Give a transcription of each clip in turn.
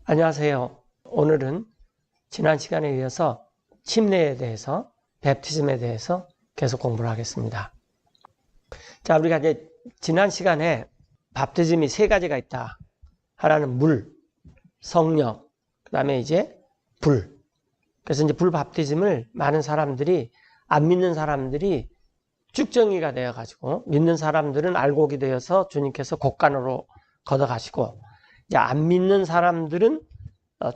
안녕하세요. 오늘은 지난 시간에 이어서 침례에 대해서, 베프티즘에 대해서 계속 공부를 하겠습니다. 자, 우리가 이제 지난 시간에 베프티즘이 세 가지가 있다. 하나는 물, 성령, 그 다음에 이제 불. 그래서 이제 불 베프티즘을 많은 사람들이, 안 믿는 사람들이 쭉 정의가 되어가지고, 믿는 사람들은 알곡이 되어서 주님께서 곡간으로 걷어가시고, 이제 안 믿는 사람들은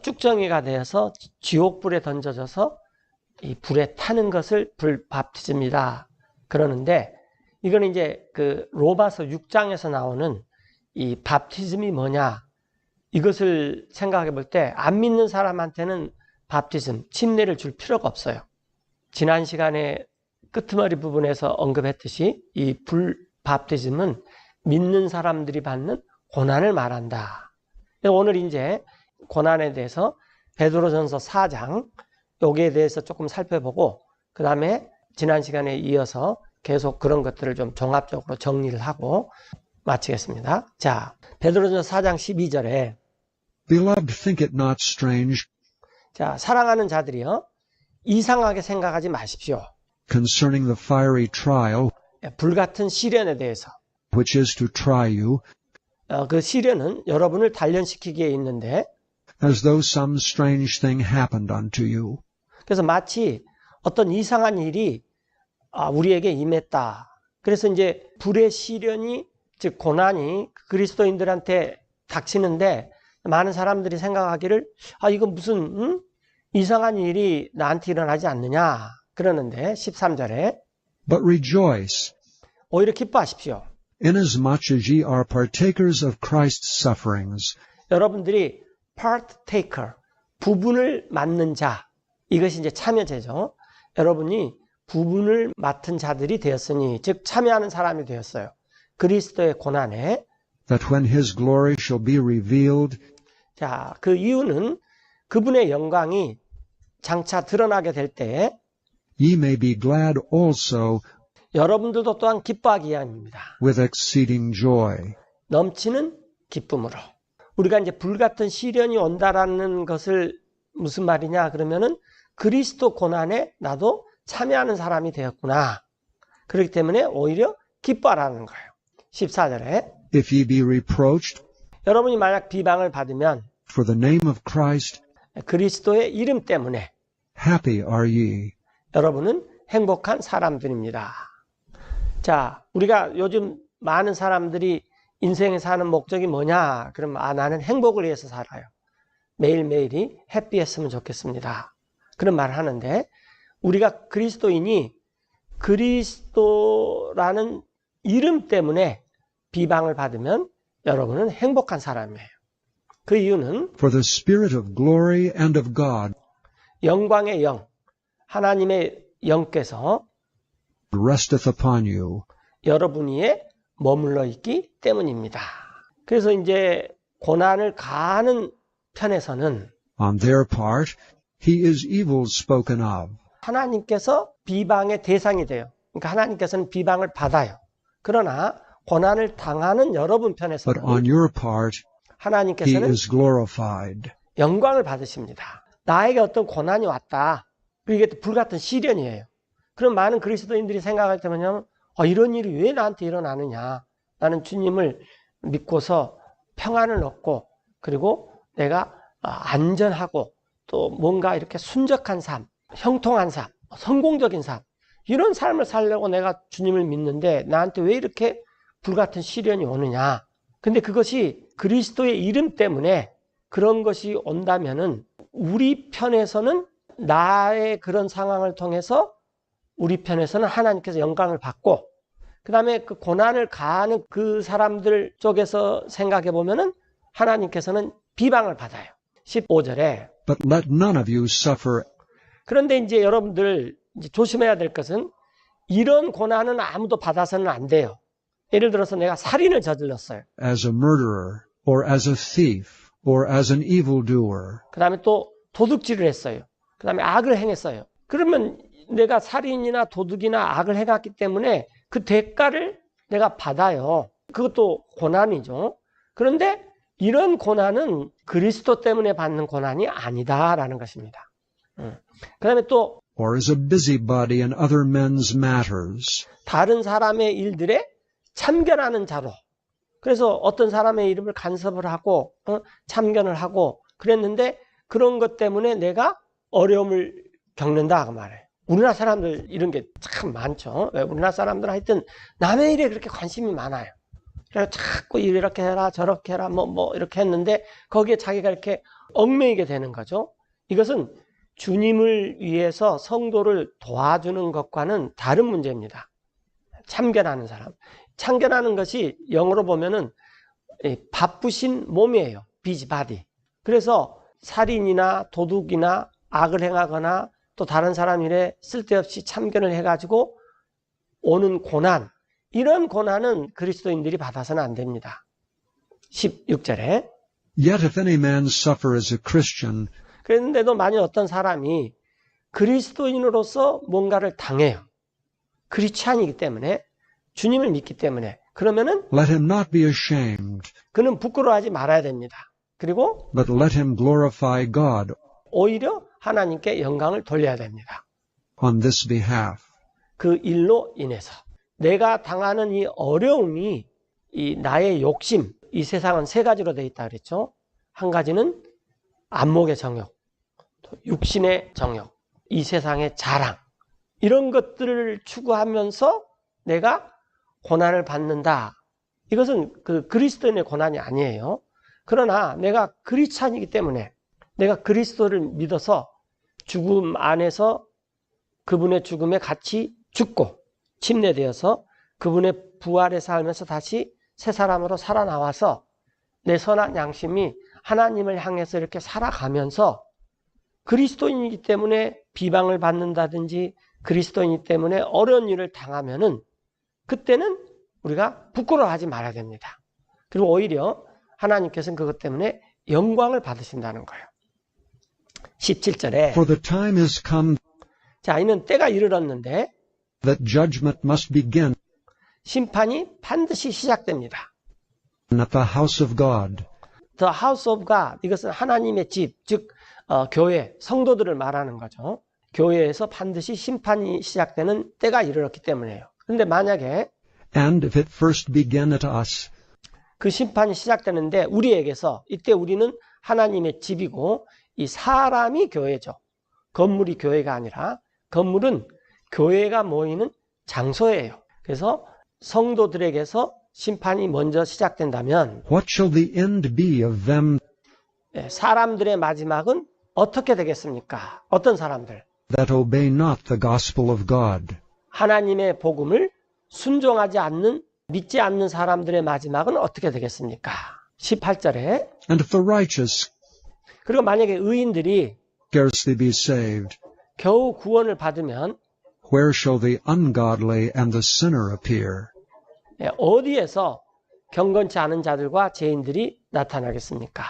쭉정이가 되어서 지옥불에 던져져서 이 불에 타는 것을 불 베프티즘이다 그러는데, 이거는 이제 그 로마서 6장에서 나오는 이 베프티즘이 뭐냐, 이것을 생각해 볼 때 안 믿는 사람한테는 베프티즘, 침례를 줄 필요가 없어요. 지난 시간에 끄트머리 부분에서 언급했듯이 이 불 베프티즘은 믿는 사람들이 받는 고난을 말한다. 오늘 이제 고난에 대해서 베드로전서 4장 여기에 대해서 조금 살펴보고, 그 다음에 지난 시간에 이어서 계속 그런 것들을 좀 종합적으로 정리를 하고 마치겠습니다. 자, 베드로전서 4장 12절에 Beloved, think it not strange 자, 사랑하는 자들이요, 이상하게 생각하지 마십시오. concerning the fiery trial 불같은 시련에 대해서. which is to try you, 그 시련은 여러분을 단련시키기에 있는데, as though some strange thing happened unto you. 그래서 마치 어떤 이상한 일이 우리에게 임했다. 그래서 이제 불의 시련이, 즉 고난이 그리스도인들한테 닥치는데, 많은 사람들이 생각하기를 이건 무슨 이상한 일이 나한테 일어나지 않느냐 그러는데, 13절에 But rejoice, 오히려 기뻐하십시오. inasmuch as ye are partakers of Christ's sufferings, 여러분들이 partaker, 부분을 맡는 자, 이것이 이제 참여제죠. 여러분이 부분을 맡은 자들이 되었으니, 즉 참여하는 사람이 되었어요. 그리스도의 고난에. that when his glory shall be revealed, 자, 그 이유는 그분의 영광이 장차 드러나게 될 때에 ye may be glad also 여러분들도 또한 기뻐하기 위함입니다. with exceeding joy. 넘치는 기쁨으로. 우리가 이제 불같은 시련이 온다라는 것을 무슨 말이냐 그러면은, 그리스도 고난에 나도 참여하는 사람이 되었구나. 그렇기 때문에 오히려 기뻐하라는 거예요. 14절에 If ye be reproached 여러분이 만약 비방을 받으면 for the name of Christ, 그리스도의 이름 때문에 happy are ye. 여러분은 행복한 사람들입니다. 자, 우리가 요즘 많은 사람들이 인생에 사는 목적이 뭐냐 그러면 나는 행복을 위해서 살아요. 매일매일이 해피했으면 좋겠습니다. 그런 말을 하는데, 우리가 그리스도인이 그리스도라는 이름 때문에 비방을 받으면 여러분은 행복한 사람이에요. 그 이유는 For the Spirit of glory and of God 영광의 영, 하나님의 영께서 resteth upon you. 여러분 위에 머물러 있기 때문입니다. 그래서 이제 고난을 가하는 편에서는 On their part, he is evil spoken of. 하나님께서 비방의 대상이 돼요. 그러니까 하나님께서는 비방을 받아요. 그러나 고난을 당하는 여러분 But on 편에서는 your part, he 하나님께서는 is glorified. 영광을 받으십니다. 나에게 어떤 고난이 왔다. 그게 불같은 시련이에요. 그럼 많은 그리스도인들이 생각할 때 뭐냐면, 이런 일이 왜 나한테 일어나느냐. 나는 주님을 믿고서 평안을 얻고, 그리고 내가 안전하고 또 뭔가 이렇게 순적한 삶, 형통한 삶, 성공적인 삶, 이런 삶을 살려고 내가 주님을 믿는데 나한테 왜 이렇게 불같은 시련이 오느냐. 근데 그것이 그리스도의 이름 때문에 그런 것이 온다면은, 우리 편에서는 나의 그런 상황을 통해서 우리 편에서는 하나님께서 영광을 받고, 그 다음에 그 고난을 가하는 그 사람들 쪽에서 생각해 보면은 하나님께서는 비방을 받아요. 15절에 But let none of you suffer 그런데 이제 여러분들 이제 조심해야 될 것은, 이런 고난은 아무도 받아서는 안 돼요. 예를 들어서 내가 살인을 저질렀어요. as a murderer, or as a thief, or as an evildoer. 그 다음에 또 도둑질을 했어요. 그 다음에 악을 행했어요. 그러면 내가 살인이나 도둑이나 악을 해갔기 때문에 그 대가를 내가 받아요. 그것도 고난이죠. 그런데 이런 고난은 그리스도 때문에 받는 고난이 아니다라는 것입니다. 그 다음에 또 or as a busybody in other men's matters, 다른 사람의 일들에 참견하는 자로. 그래서 어떤 사람의 이름을 간섭을 하고 참견을 하고 그랬는데 그런 것 때문에 내가 어려움을 겪는다 그 말이에요. 우리나라 사람들 이런 게 참 많죠. 우리나라 사람들은 하여튼 남의 일에 그렇게 관심이 많아요. 그래서 자꾸 이렇게 해라 저렇게 해라 뭐 이렇게 했는데 거기에 자기가 이렇게 얽매이게 되는 거죠. 이것은 주님을 위해서 성도를 도와주는 것과는 다른 문제입니다. 참견하는 사람. 참견하는 것이 영어로 보면은 바쁘신 몸이에요. 비지바디. 그래서 살인이나 도둑이나 악을 행하거나 또 다른 사람 일에 쓸데없이 참견을 해가지고 오는 고난, 이런 고난은 그리스도인들이 받아서는 안 됩니다. 16절에 yet if any man suffer as a Christian, 그런데도 만약 어떤 사람이 그리스도인으로서 뭔가를 당해요. 크리스찬이기 때문에 주님을 믿기 때문에 그러면은 let him not be ashamed, 그는 부끄러워하지 말아야 됩니다. 그리고 but let him glorify God 오히려 하나님께 영광을 돌려야 됩니다. on this behalf. 그 일로 인해서 내가 당하는 이 어려움이 이 나의 욕심, 이 세상은 세 가지로 되어 있다 그랬죠. 한 가지는 안목의 정욕, 또 육신의 정욕, 이 세상의 자랑, 이런 것들을 추구하면서 내가 고난을 받는다. 이것은 그 그리스도인의 고난이 아니에요. 그러나 내가 그리스찬이기 때문에 내가 그리스도를 믿어서 죽음 안에서 그분의 죽음에 같이 죽고 침례되어서 그분의 부활의 삶에서 다시 새 사람으로 살아나와서 내 선한 양심이 하나님을 향해서 이렇게 살아가면서 그리스도인이기 때문에 비방을 받는다든지 그리스도인이기 때문에 어려운 일을 당하면은 그때는 우리가 부끄러워하지 말아야 됩니다. 그리고 오히려 하나님께서는 그것 때문에 영광을 받으신다는 거예요. 17절에 For the time is come 자, 이는 때가 이르렀는데 that judgment must begin 심판이 반드시 시작됩니다. at the house of God. The house of God, 이것은 하나님의 집, 즉 교회, 성도들을 말하는 거죠. 교회에서 반드시 심판이 시작되는 때가 이르렀기 때문에요. 그런데 만약에 And if it first begin at us, 그 심판이 시작되는데 우리에게서 이때 우리는 하나님의 집이고 이 사람이 교회죠. 건물이 교회가 아니라 건물은 교회가 모이는 장소예요. 그래서 성도들에게서 심판이 먼저 시작된다면 what shall the end be of them 사람들의 마지막은 어떻게 되겠습니까? 어떤 사람들? that obey not the gospel of God? 하나님의 복음을 순종하지 않는, 믿지 않는 사람들의 마지막은 어떻게 되겠습니까? 18절에 And if the righteous 그리고 만약에 의인들이 scarcely be saved, 겨우 구원을 받으면 where shall the ungodly and the sinner appear? 어디에서 경건치 않은 자들과 죄인들이 나타나겠습니까?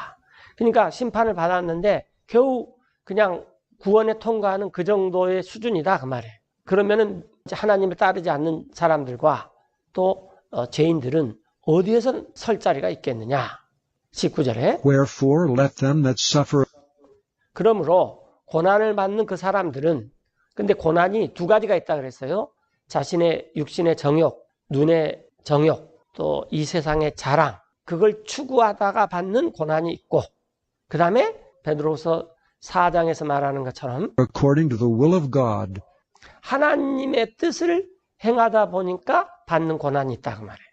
그러니까 심판을 받았는데 겨우 그냥 구원에 통과하는 그 정도의 수준이다 그 말이에요. 그러면은 하나님을 따르지 않는 사람들과 또 죄인들은 어디에서 설 자리가 있겠느냐? 19절에 Wherefore let them that suffer 그러므로 고난을 받는 그 사람들은 근데 고난이 두 가지가 있다 그랬어요. 자신의 육신의 정욕, 눈의 정욕, 또 이 세상의 자랑, 그걸 추구하다가 받는 고난이 있고 그 다음에 베드로서 4장에서 말하는 것처럼 according to the will of God, 하나님의 뜻을 행하다 보니까 받는 고난이 있다 그 말이에요.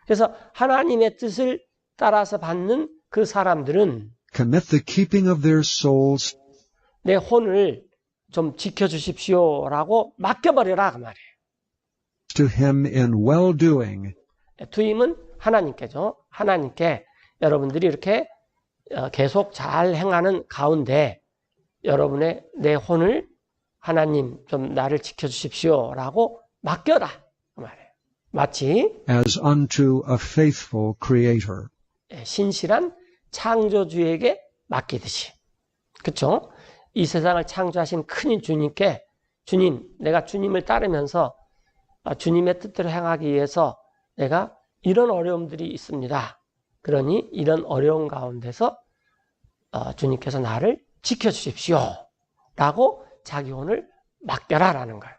그래서 하나님의 뜻을 따라서 받는 그 사람들은 commit the keeping of their souls 내 혼을 좀 지켜주십시오라고 맡겨버려라 그 말이에요. to him in well-doing, 투임은 하나님께죠. 하나님께 여러분들이 이렇게 계속 잘 행하는 가운데 여러분의 내 혼을 하나님 좀 나를 지켜주십시오라고 맡겨라 그 말이에요. 마치 as unto a faithful Creator. 신실한 창조주에게 맡기듯이. 그렇죠? 이 세상을 창조하신 큰 주님께 주님, 내가 주님을 따르면서 주님의 뜻대로 행하기 위해서 내가 이런 어려움들이 있습니다. 그러니 이런 어려운 가운데서 주님께서 나를 지켜주십시오. 라고 자기 혼을 맡겨라라는 거예요.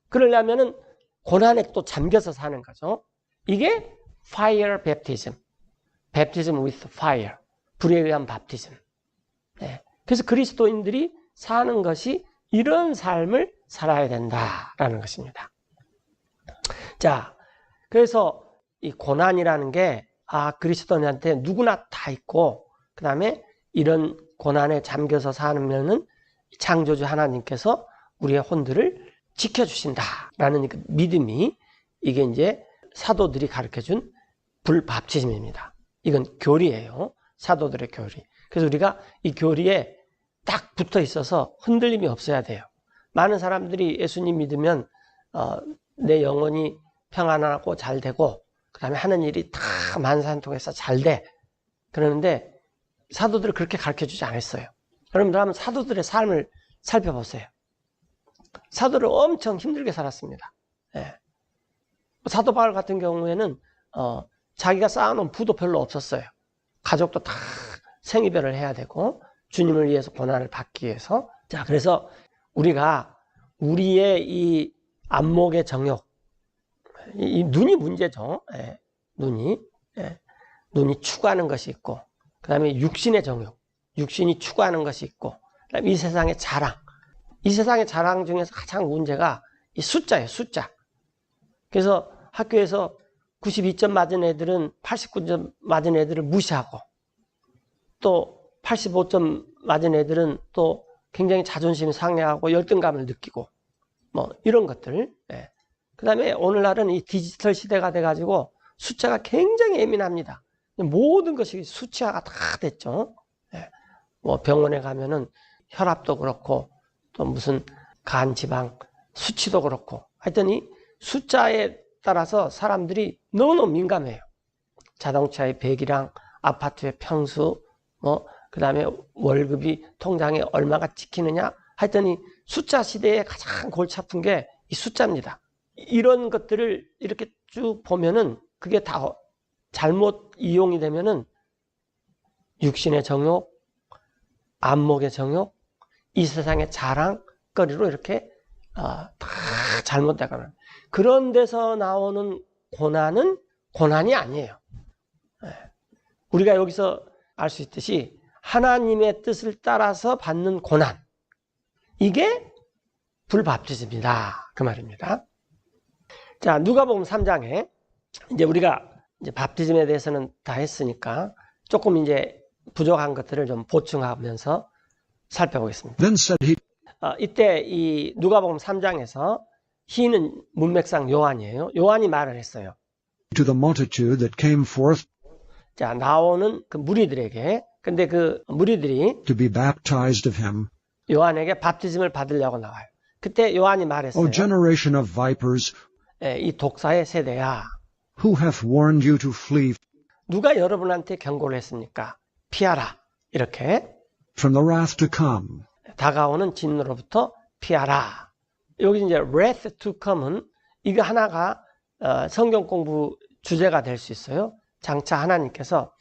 그러려면은 고난에 또 잠겨서 사는 거죠. 이게 fire baptism. baptism with fire. 불에 의한 바티즘. 네. 그래서 그리스도인들이 사는 것이 이런 삶을 살아야 된다라는 것입니다. 자, 그래서 이 고난이라는 게 그리스도인한테 누구나 다 있고, 그 다음에 이런 고난에 잠겨서 사면은 창조주 하나님께서 우리의 혼들을 지켜주신다라는 그 믿음이, 이게 이제 사도들이 가르쳐준 불밥티즘입니다. 이건 교리예요. 사도들의 교리. 그래서 우리가 이 교리에 딱 붙어 있어서 흔들림이 없어야 돼요. 많은 사람들이 예수님 믿으면 내 영혼이 평안하고 잘 되고, 그 다음에 하는 일이 다 만사한통해서 잘 돼. 그러는데 사도들을 그렇게 가르쳐주지 않았어요. 여러분들 한번 사도들의 삶을 살펴보세요. 사도를 엄청 힘들게 살았습니다. 예. 사도 바울 같은 경우에는 자기가 쌓아놓은 부도 별로 없었어요. 가족도 다 생이별을 해야 되고, 주님을 위해서 고난을 받기 위해서. 자, 그래서 우리가 우리의 이 안목의 정욕, 이 눈이 문제죠. 예, 눈이 추구하는 것이 있고, 그 다음에 육신의 정욕, 육신이 추구하는 것이 있고, 그다음에 이 세상의 자랑. 이 세상의 자랑 중에서 가장 문제가 이 숫자예요, 숫자. 그래서 학교에서 92점 맞은 애들은 89점 맞은 애들을 무시하고, 또 85점 맞은 애들은 또 굉장히 자존심이 상해하고 열등감을 느끼고, 뭐 이런 것들. 예. 그 다음에 오늘날은 이 디지털 시대가 돼가지고 숫자가 굉장히 예민합니다. 모든 것이 수치화가 다 됐죠. 예. 뭐 병원에 가면은 혈압도 그렇고, 또 무슨 간 지방 수치도 그렇고, 하여튼 이 숫자에 따라서 사람들이 너무너무 민감해요. 자동차의 배기량, 아파트의 평수, 그 다음에 월급이 통장에 얼마가 찍히느냐. 하여튼 이 숫자 시대에 가장 골치 아픈 게 이 숫자입니다. 이런 것들을 이렇게 쭉 보면은 그게 다 잘못 이용이 되면은 육신의 정욕, 안목의 정욕, 이 세상의 자랑거리로 이렇게 다 잘못되거나, 그런 데서 나오는 고난은 고난이 아니에요. 우리가 여기서 알 수 있듯이 하나님의 뜻을 따라서 받는 고난, 이게 불밥티즘이다, 그 말입니다. 자, 누가복음 3장에 이제 우리가 이제 밥티즘에 대해서는 다 했으니까 조금 이제 부족한 것들을 좀 보충하면서 살펴보겠습니다. Then said he 이때 이 누가복음 3장에서 희는 문맥상 요한이에요. 요한이 말을 했어요. to the multitude that came forth 자, 나오는 그 무리들에게, 근데 그 무리들이 to be baptized of him, 요한에게 밥티즘을 받으려고 나와요. 그때 요한이 말했어요. O generation of vipers, 이 독사의 세대야, who hath warned you to flee 누가 여러분한테 경고를 했습니까? 피하라. 이렇게 from the wrath to come? 다가오는 진노로부터 피하라. 여기 이제 wrath to come은 이거 하나가 성경 공부 주제가 될 수 있어요. 장차 하나님께서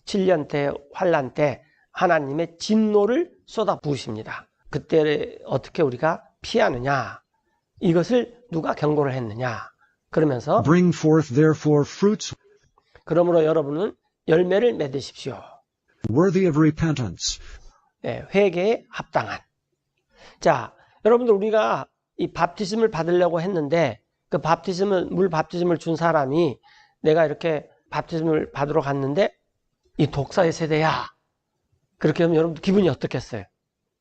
7년 때 환난 때 하나님의 진노를 쏟아 부으십니다. 그때 어떻게 우리가 피하느냐, 이것을 누가 경고를 했느냐. 그러면서 Bring forth therefore fruits 그러므로 여러분은 열매를 맺으십시오. worthy of repentance. 회개에 합당한. 자, 여러분들 우리가 이 밥티즘을 받으려고 했는데 그 물 밥티즘을 준 사람이 내가 이렇게 밥티즘을 받으러 갔는데 이 독사의 세대야. 그렇게 하면 여러분들 기분이 어떻겠어요?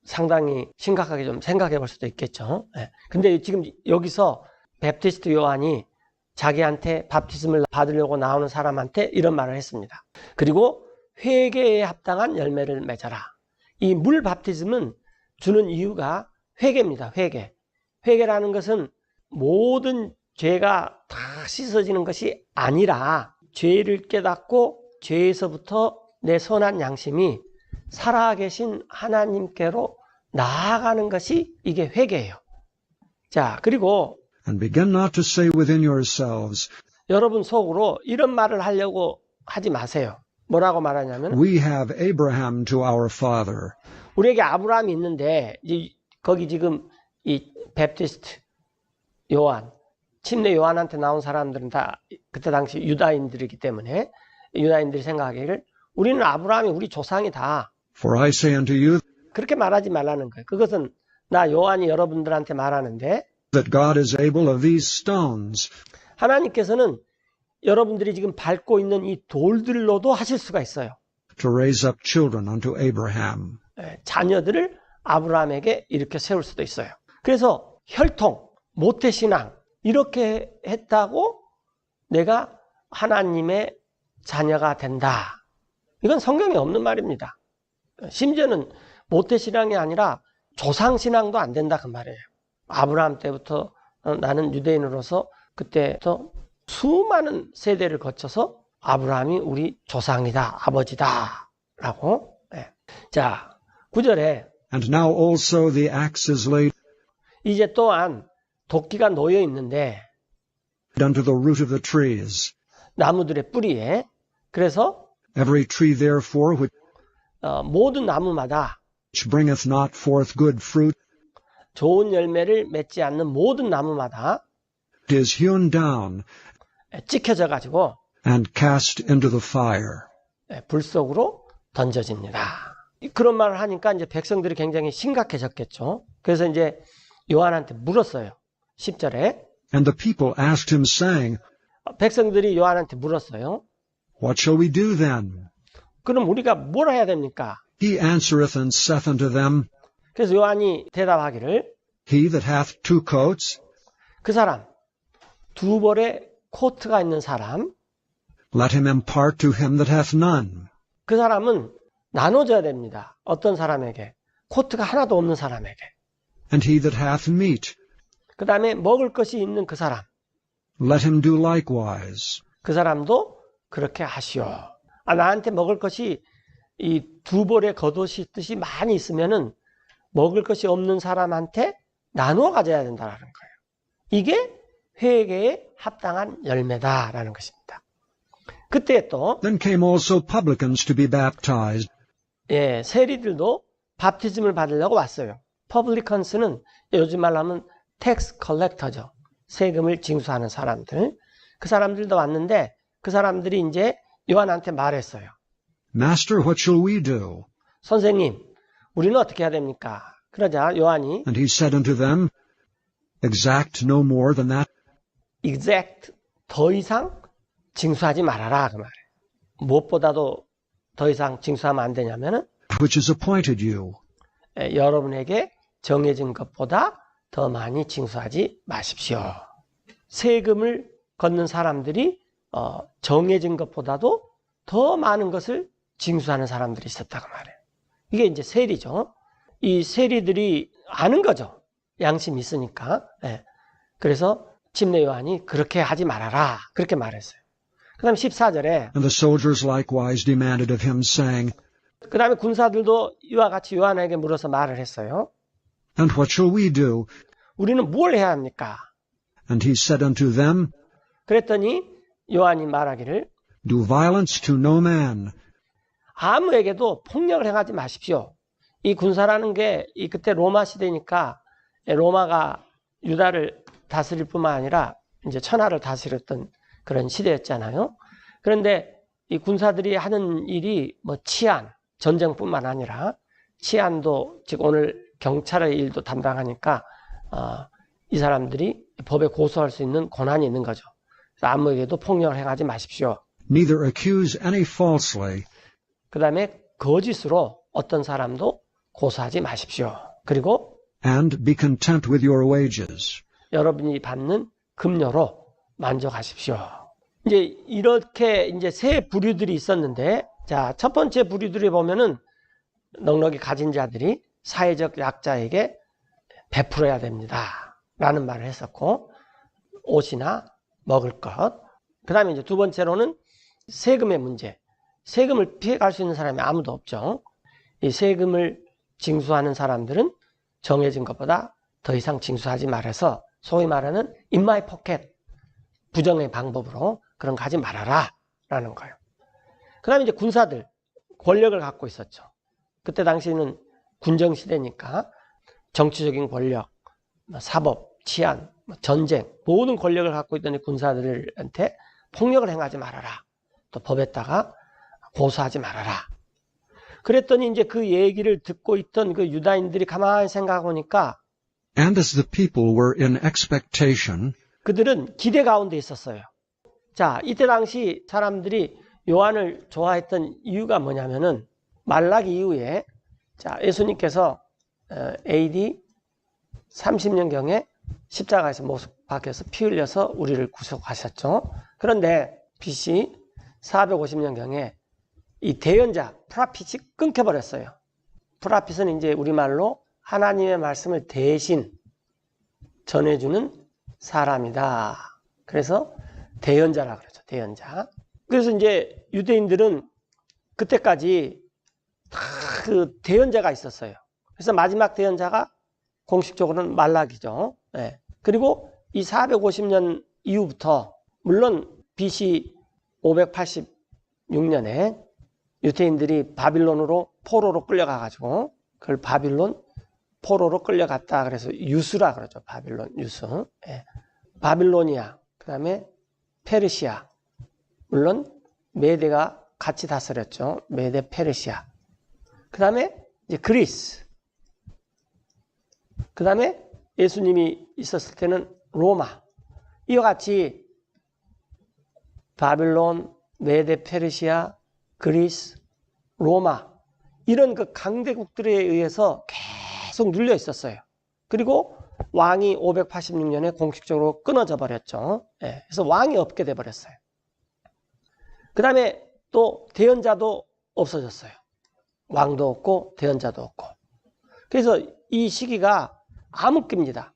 상당히 심각하게 좀 생각해 볼 수도 있겠죠. 근데 지금 여기서 베프티스트 요한이 자기한테 밥티즘을 받으려고 나오는 사람한테 이런 말을 했습니다. 그리고 회개에 합당한 열매를 맺어라. 이 물 밥티즘은 주는 이유가 회개입니다. 회개. 회개라는 것은 모든 죄가 다 씻어지는 것이 아니라 죄를 깨닫고 죄에서부터 내 선한 양심이 살아계신 하나님께로 나아가는 것이 이게 회개예요. 자, 그리고 And begin not to say within yourselves, 여러분 속으로 이런 말을 하려고 하지 마세요. 뭐라고 말하냐면 We have Abraham to our father. 우리에게 아브라함이 있는데 거기 지금 이 베프티스트 요한, 침례 요한한테 나온 사람들은 다 그때 당시 유다인들이기 때문에 유다인들이 생각하기를 우리는 아브라함이 우리 조상이다. For I say unto you 그렇게 말하지 말라는 거예요. 그것은 나 요한이 여러분들한테 말하는데 that God is able of these stones 하나님께서는 여러분들이 지금 밟고 있는 이 돌들로도 하실 수가 있어요. to raise up children unto Abraham. 자녀들을 아브라함에게 이렇게 세울 수도 있어요. 그래서 혈통, 모태신앙 이렇게 했다고 내가 하나님의 자녀가 된다. 이건 성경에 없는 말입니다. 심지어는 모태신앙이 아니라 조상신앙도 안 된다 그 말이에요. 아브라함 때부터 나는 유대인으로서 그때부터 수많은 세대를 거쳐서 아브라함이 우리 조상이다, 아버지다 라고. 자, 9절에 And now also the axe is laid 이제 또한 도끼가 놓여 있는데 unto the root of the trees. 나무들의 뿌리에 그래서 Every tree therefore which 모든 나무마다 bringeth not forth good fruit 좋은 열매를 맺지 않는 모든 나무마다 is hewn down 찍혀져 가지고 and cast into the fire. 불 속으로 던져집니다. 그런 말을 하니까 이제 백성들이 굉장히 심각해졌겠죠. 그래서 이제 요한한테 물었어요. 10절에 And the people asked him, saying, 백성들이 요한한테 물었어요. What shall we do then? 그럼 우리가 뭘 해야 됩니까? He answereth and saith unto them, 그래서 요한이 대답하기를 He that hath two coats, 그 사람 두 벌의 코트가 있는 사람 let him impart to him that hath none. 그 사람은 나눠줘야 됩니다. 어떤 사람에게? 코트가 하나도 없는 사람에게. And he that hath meat, 그 다음에 먹을 것이 있는 그 사람. let him do likewise. 그 사람도 그렇게 하시오. 나한테 먹을 것이 이 두 벌의 겉옷이 뜻이 많이 있으면은 먹을 것이 없는 사람한테 나누어 가져야 된다는 거예요. 이게 회개에 합당한 열매다라는 것입니다. 그때 또 Then came also publicans to be baptized, 세리들도 밥티즘을 받으려고 왔어요. 퍼블리컨스는 요즘 말로 하면 텍스 컬렉터죠. 세금을 징수하는 사람들. 그 사람들도 왔는데 그 사람들이 이제 요한한테 말했어요. Master, what shall we do? 선생님, 우리는 어떻게 해야 됩니까? 그러자 요한이 And he said unto them, Exact no more than that exact 더 이상 징수하지 말아라 그 말이에요. 무엇보다도 더 이상 징수하면 안 되냐면은 which is appointed you. 여러분에게 정해진 것보다 더 많이 징수하지 마십시오. 세금을 걷는 사람들이 정해진 것보다도 더 많은 것을 징수하는 사람들이 있었다고 말해요. 이게 이제 세리죠. 이 세리들이 아는 거죠. 양심이 있으니까. 그래서 침례 요한이 그렇게 하지 말아라. 그렇게 말했어요. 그 다음에 14절에 And the soldiers likewise demanded of him, saying, 그 다음에 군사들도 이와 같이 요한에게 물어서 말을 했어요. And what shall we do? 우리는 뭘 해야 합니까? And he said unto them, 그랬더니 요한이 말하기를 Do violence to no man, 아무에게도 폭력을 행하지 마십시오. 이 군사라는 게 그때 로마 시대니까 로마가 유다를 다스릴 뿐만 아니라 이제 천하를 다스렸던 그런 시대였잖아요. 그런데 이 군사들이 하는 일이 뭐 치안, 전쟁뿐만 아니라 치안도 즉 오늘 경찰의 일도 담당하니까 이 사람들이 법에 고소할 수 있는 권한이 있는 거죠. 그래서 아무에게도 폭력을 행하지 마십시오. neither accuse any falsely, 그 다음에 거짓으로 어떤 사람도 고소하지 마십시오. 그리고 and be content with your wages. 여러분이 받는 급료로 만족하십시오. 이제 이렇게 이제 세 부류들이 있었는데, 자, 첫 번째 부류들이 보면은 넉넉히 가진 자들이 사회적 약자에게 베풀어야 됩니다. 라는 말을 했었고, 옷이나 먹을 것. 그 다음에 이제 두 번째로는 세금의 문제. 세금을 피해갈 수 있는 사람이 아무도 없죠. 이 세금을 징수하는 사람들은 정해진 것보다 더 이상 징수하지 말아서 소위 말하는 in my pocket, 부정의 방법으로 그런 거 하지 말아라 라는 거예요. 그 다음에 이제 군사들, 권력을 갖고 있었죠. 그때 당시에는 군정시대니까 정치적인 권력, 사법, 치안, 전쟁, 모든 권력을 갖고 있던 이 군사들한테 폭력을 행하지 말아라. 또 법에다가 고소하지 말아라. 그랬더니 이제 그 얘기를 듣고 있던 그 유다인들이 가만히 생각해보니까 And as the people were in expectation, 그들은 기대 가운데 있었어요. 자, 이때 당시 사람들이 요한을 좋아했던 이유가 뭐냐면은 말라기 이후에 자, 예수님께서 AD 30년경에 십자가에서 못 박혀서 피 흘려서 우리를 구속하셨죠. 그런데 BC 450년경에 이 대언자 프라핏이 끊겨버렸어요. 프라핏은 이제 우리말로 하나님의 말씀을 대신 전해주는 사람이다. 그래서 대언자라 그러죠. 대언자. 그래서 이제 유대인들은 그때까지 다 그 대언자가 있었어요. 그래서 마지막 대언자가 공식적으로는 말라기죠. 네. 그리고 이 450년 이후부터 물론 BC 586년에 유대인들이 바빌론으로 포로로 끌려가가지고 그걸 바빌론 포로로 끌려갔다. 그래서 유수라 그러죠. 바빌론 유수. 네. 바빌로니아, 그 다음에 페르시아, 물론 메대가 같이 다스렸죠. 메대 페르시아. 그 다음에 이제 그리스. 그 다음에 예수님이 있었을 때는 로마. 이와 같이 바빌론, 메대 페르시아, 그리스, 로마 이런 그 강대국들에 의해서 계속 눌려 있었어요. 그리고 왕이 586년에 공식적으로 끊어져 버렸죠. 네, 그래서 왕이 없게 돼 버렸어요. 그 다음에 또 대언자도 없어졌어요. 왕도 없고 대언자도 없고. 그래서 이 시기가 암흑기입니다.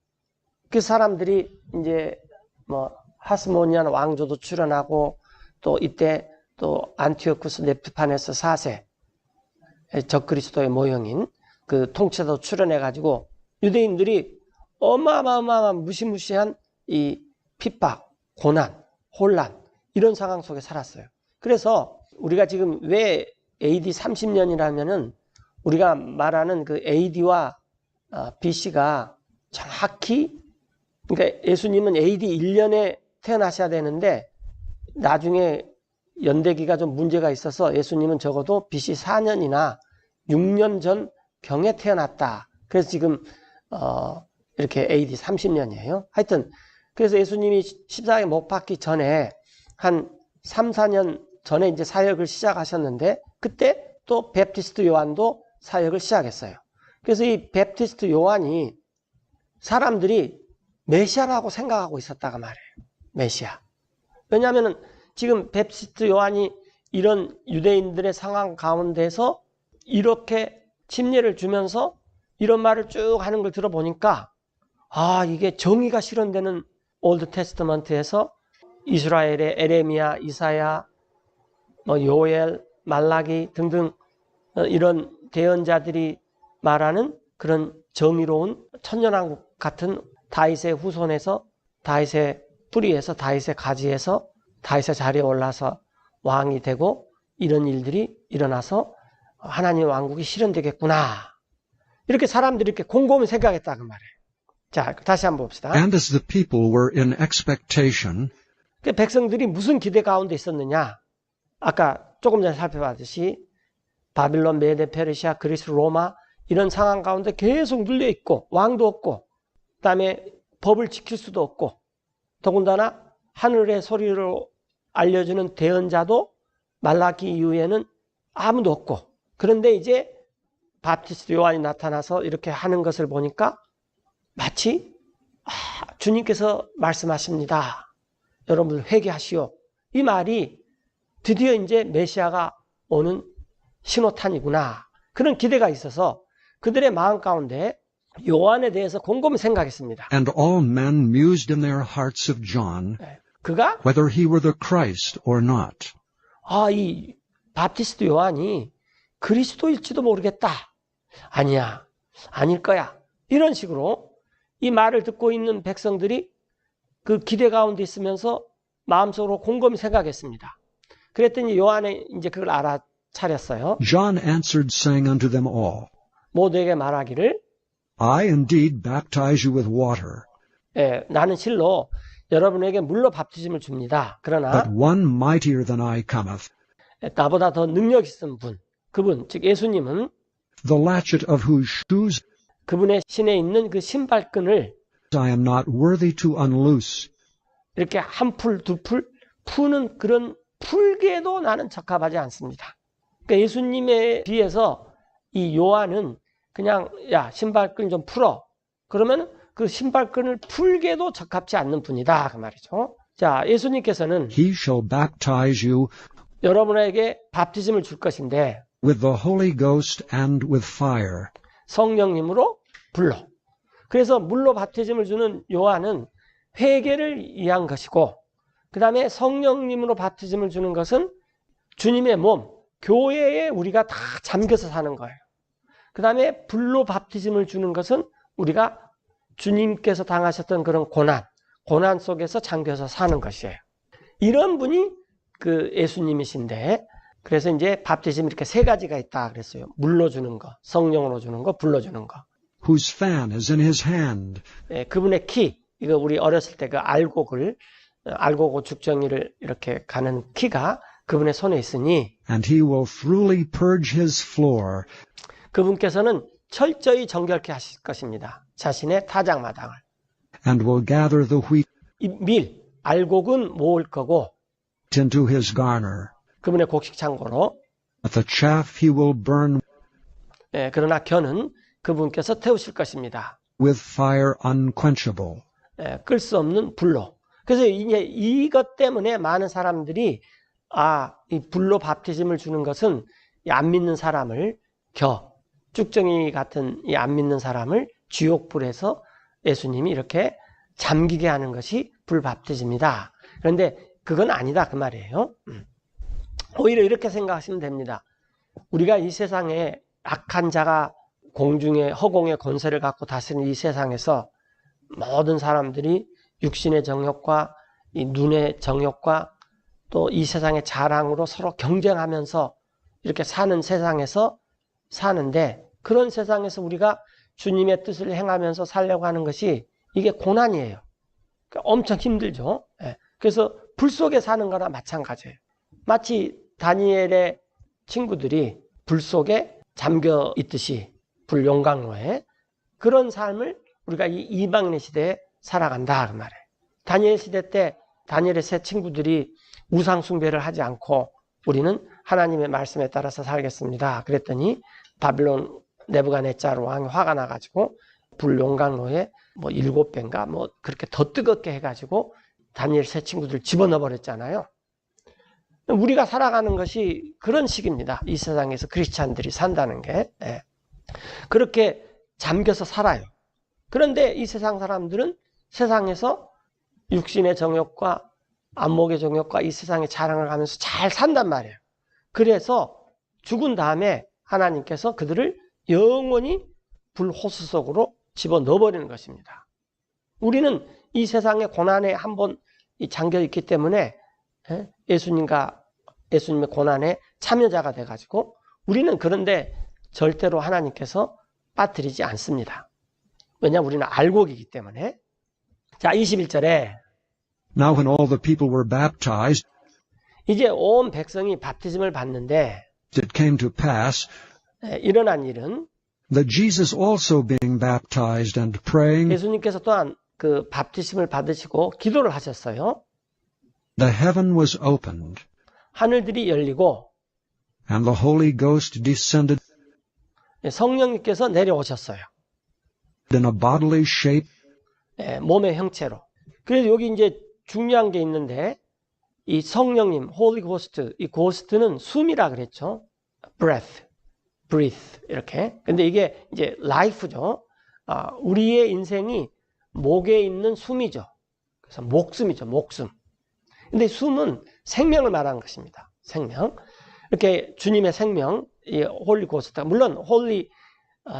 그 사람들이 이제 뭐 하스모니안 왕조도 출현하고 또 이때 또 안티오쿠스 네프파네스 4세 적그리스도의 모형인 그 통치자도 출현해가지고 유대인들이 어마어마한 무시무시한 이 핍박, 고난, 혼란 이런 상황 속에 살았어요. 그래서 우리가 지금 왜 AD 30년이라면은 우리가 말하는 그 AD와 BC가 정확히 그러니까 예수님은 AD 1년에 태어나셔야 되는데 나중에 연대기가 좀 문제가 있어서 예수님은 적어도 BC 4년이나 6년 전 경에 태어났다. 그래서 지금 이렇게 AD 30년이에요. 하여튼 그래서 예수님이 십자가에 못 박기 전에 한 3, 4년 전에 이제 사역을 시작하셨는데 그때 또 베프티스트 요한도 사역을 시작했어요. 그래서 이 베프티스트 요한이 사람들이 메시아라고 생각하고 있었다가 말이에요. 메시아. 왜냐하면 지금 베프티스트 요한이 이런 유대인들의 상황 가운데서 이렇게 침례를 주면서 이런 말을 쭉 하는 걸 들어보니까 아 이게 정의가 실현되는 올드 테스트먼트에서 이스라엘의 에레미야, 이사야, 뭐 요엘, 말라기 등등 이런 대언자들이 말하는 그런 정의로운 천년왕국 같은 다윗의 후손에서 다윗의 뿌리에서 다윗의 가지에서 다윗의 자리에 올라서 왕이 되고 이런 일들이 일어나서 하나님의 왕국이 실현되겠구나. 이렇게 사람들이 이렇게 곰곰이 생각했다 그 말이에요. 자, 다시 한번 봅시다. and as the people were in expectation, 그 백성들이 무슨 기대 가운데 있었느냐? 아까 조금 전에 살펴봤듯이 바빌론, 메데, 페르시아, 그리스, 로마 이런 상황 가운데 계속 눌려 있고 왕도 없고 그다음에 법을 지킬 수도 없고 더군다나 하늘의 소리를 알려주는 대언자도 말라기 이후에는 아무도 없고 그런데 이제 바프티스트 요한이 나타나서 이렇게 하는 것을 보니까 마치 주님께서 말씀하십니다. 여러분들 회개하시오. 이 말이 드디어 이제 메시아가 오는 신호탄이구나. 그런 기대가 있어서 그들의 마음 가운데 요한에 대해서 곰곰이 생각했습니다. and all men mused in their hearts of John, 그가 whether he were the Christ or not. 이 바프티스트 요한이 그리스도일지도 모르겠다. 아니야. 아닐 거야. 이런 식으로 이 말을 듣고 있는 백성들이 그 기대 가운데 있으면서 마음속으로 곰곰이 생각했습니다. 그랬더니 요한이 이제 그걸 알아차렸어요. John answered, saying unto them all, 모두에게 말하기를 I indeed baptize you with water, 예, 나는 실로 여러분에게 물로 밥주심을 줍니다. but 그러나 one mightier than I cometh, 나보다 더 능력 있은 분, 그분 즉 예수님은 the latchet of whose shoes 그분의 신에 있는 그 신발끈을 I am not worthy to unloose. 이렇게 한 풀, 두 풀 푸는 그런 풀게도 나는 적합하지 않습니다. 그러니까 예수님에 비해서 이 요한은 그냥 야 신발끈 좀 풀어. 그러면 그 신발끈을 풀게도 적합지 않는 분이다 그 말이죠. 자, 예수님께서는 He shall baptize you 여러분에게 밥티즘을 줄 것인데 with the Holy Ghost and with fire. 성령님으로 불로. 그래서 물로 밥티즘을 주는 요한은 회개를 위한 것이고 그 다음에 성령님으로 밥티즘을 주는 것은 주님의 몸, 교회에 우리가 다 잠겨서 사는 거예요. 그 다음에 불로 밥티즘을 주는 것은 우리가 주님께서 당하셨던 그런 고난 속에서 잠겨서 사는 것이에요. 이런 분이 그 예수님이신데 그래서 이제 밥티즘 이렇게 세 가지가 있다 그랬어요. 물로 주는 거, 성령으로 주는 거, 불로 주는 거. Whose fan is in his hand, 예, 그분의 키, 이거 우리 어렸을 때 그 알곡 죽정이를 이렇게 가는 키가 그분의 손에 있으니 and he will thoroughly purge his floor, 그분께서는 철저히 정결케 하실 것입니다. 자신의 타작마당을. and will gather the wheat 이 알곡은 모을 거고 into his garner. 그분의 곡식 창고로. But the chaff he will burn 예, 그러나 겨는 그분께서 태우실 것입니다. with fire unquenchable. 예, 끌 수 없는 불로. 그래서 이제 이것 때문에 많은 사람들이 이 불로 밥티즘을 주는 것은 이 안 믿는 사람을 쭉정이 같은 이 안 믿는 사람을 지옥불에서 예수님이 이렇게 잠기게 하는 것이 불밥티즘이다. 그런데 그건 아니다 그 말이에요. 오히려 이렇게 생각하시면 됩니다. 우리가 이 세상에 악한 자가 공중의 허공의 권세를 갖고 다스리는 이 세상에서 모든 사람들이 육신의 정욕과 이 눈의 정욕과 또 이 세상의 자랑으로 서로 경쟁하면서 이렇게 사는 세상에서 사는데 그런 세상에서 우리가 주님의 뜻을 행하면서 살려고 하는 것이 이게 고난이에요. 그러니까 엄청 힘들죠. 그래서 불 속에 사는 거나 마찬가지예요. 마치 다니엘의 친구들이 불 속에 잠겨 있듯이 불용광로에 그런 삶을 우리가 이 이방인의 시대에 살아간다 그 말이에요. 다니엘 시대 때 다니엘의 세 친구들이 우상 숭배를 하지 않고 우리는 하나님의 말씀에 따라서 살겠습니다. 그랬더니 바빌론 네부갓네살 왕이 화가 나가지고 불용광로에 7배인가 그렇게 더 뜨겁게 해가지고 다니엘 세 친구들 집어넣어 버렸잖아요. 우리가 살아가는 것이 그런 식입니다. 이 세상에서 크리스찬들이 산다는 게. 그렇게 잠겨서 살아요. 그런데 이 세상 사람들은 세상에서 육신의 정욕과 안목의 정욕과 이 세상의 자랑을 하면서 잘 산단 말이에요. 그래서 죽은 다음에 하나님께서 그들을 영원히 불호수 속으로 집어넣어버리는 것입니다. 우리는 이 세상의 고난에 한번 잠겨 있기 때문에 예수님의 고난에 참여자가 돼가지고 우리는 그런데 절대로 하나님께서 빠뜨리지 않습니다. 왜냐하면 우리는 알곡이기 때문에. 자, 21절에 Now when all the people were baptized, 이제 온 백성이 밥티즘을 받는데 it came to pass 일어난 일은 that Jesus also being baptized and praying, 예수님께서 또한 그 밥티즘을 받으시고 기도를 하셨어요. the heaven was opened, 하늘들이 열리고 and the Holy Ghost descended 성령님께서 내려오셨어요. in a bodily shape 몸의 형체로. 그래서 여기 이제 중요한 게 있는데 이 성령님, Holy Ghost, 이 Ghost는 숨이라 그랬죠. breath 이렇게. 근데 이게 이제 life죠. 우리의 인생이 목에 있는 숨이죠. 그래서 목숨이죠, 목숨. 근데 숨은 생명을 말하는 것입니다. 생명. 이렇게 주님의 생명, 이 홀리 고스트, 물론 홀리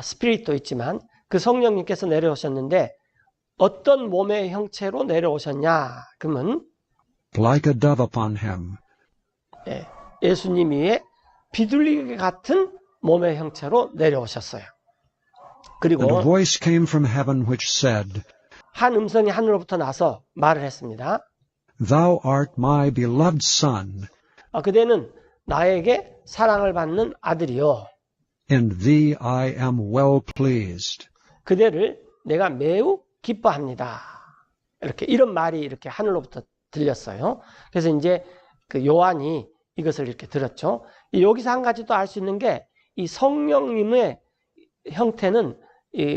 스피릿도 있지만 그 성령님께서 내려오셨는데 어떤 몸의 형체로 내려오셨냐? 그러면 like a dove upon him, 예수님 위에 비둘기 같은 몸의 형체로 내려오셨어요. 그리고 And a voice came from heaven which said, 한 음성이 하늘로부터 나서 말을 했습니다. Thou art my beloved Son, 그대는 나에게 사랑을 받는 아들이요. in thee I am well pleased. 그대를 내가 매우 기뻐합니다. 이런 말이 이렇게 하늘로부터 들렸어요. 그래서 이제 그 요한이 이것을 이렇게 들었죠. 여기서 한 가지 또 알 수 있는 게 이 성령님의 형태는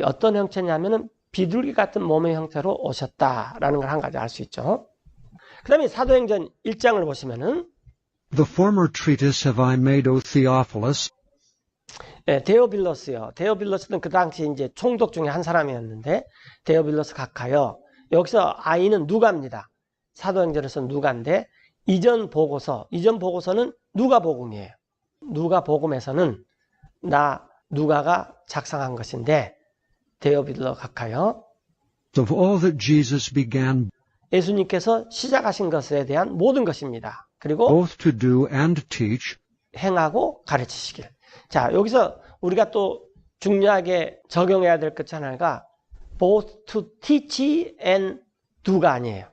어떤 형태냐면은 비둘기 같은 몸의 형태로 오셨다라는 걸 한 가지 알 수 있죠. 그 다음에 사도행전 1장을 보시면은 The former treatise have I made, O Theophilus, 데오빌로스요. 데오빌로스는 그 당시 이제 총독 중에 한 사람이었는데 데오빌로스 각하여. 여기서 아이는 누가입니다. 사도행전에서 누가인데 이전 보고서는 누가복음이에요. 누가복음에서는 누가가 작성한 것인데 데오빌로 각하여 of all that Jesus began 예수님께서 시작하신 것에 대한 모든 것입니다. 그리고 both to do and teach, 행하고 가르치시길. 자, 여기서 우리가 또 중요하게 적용해야 될 것 중 하나가 both to teach and do가 아니에요.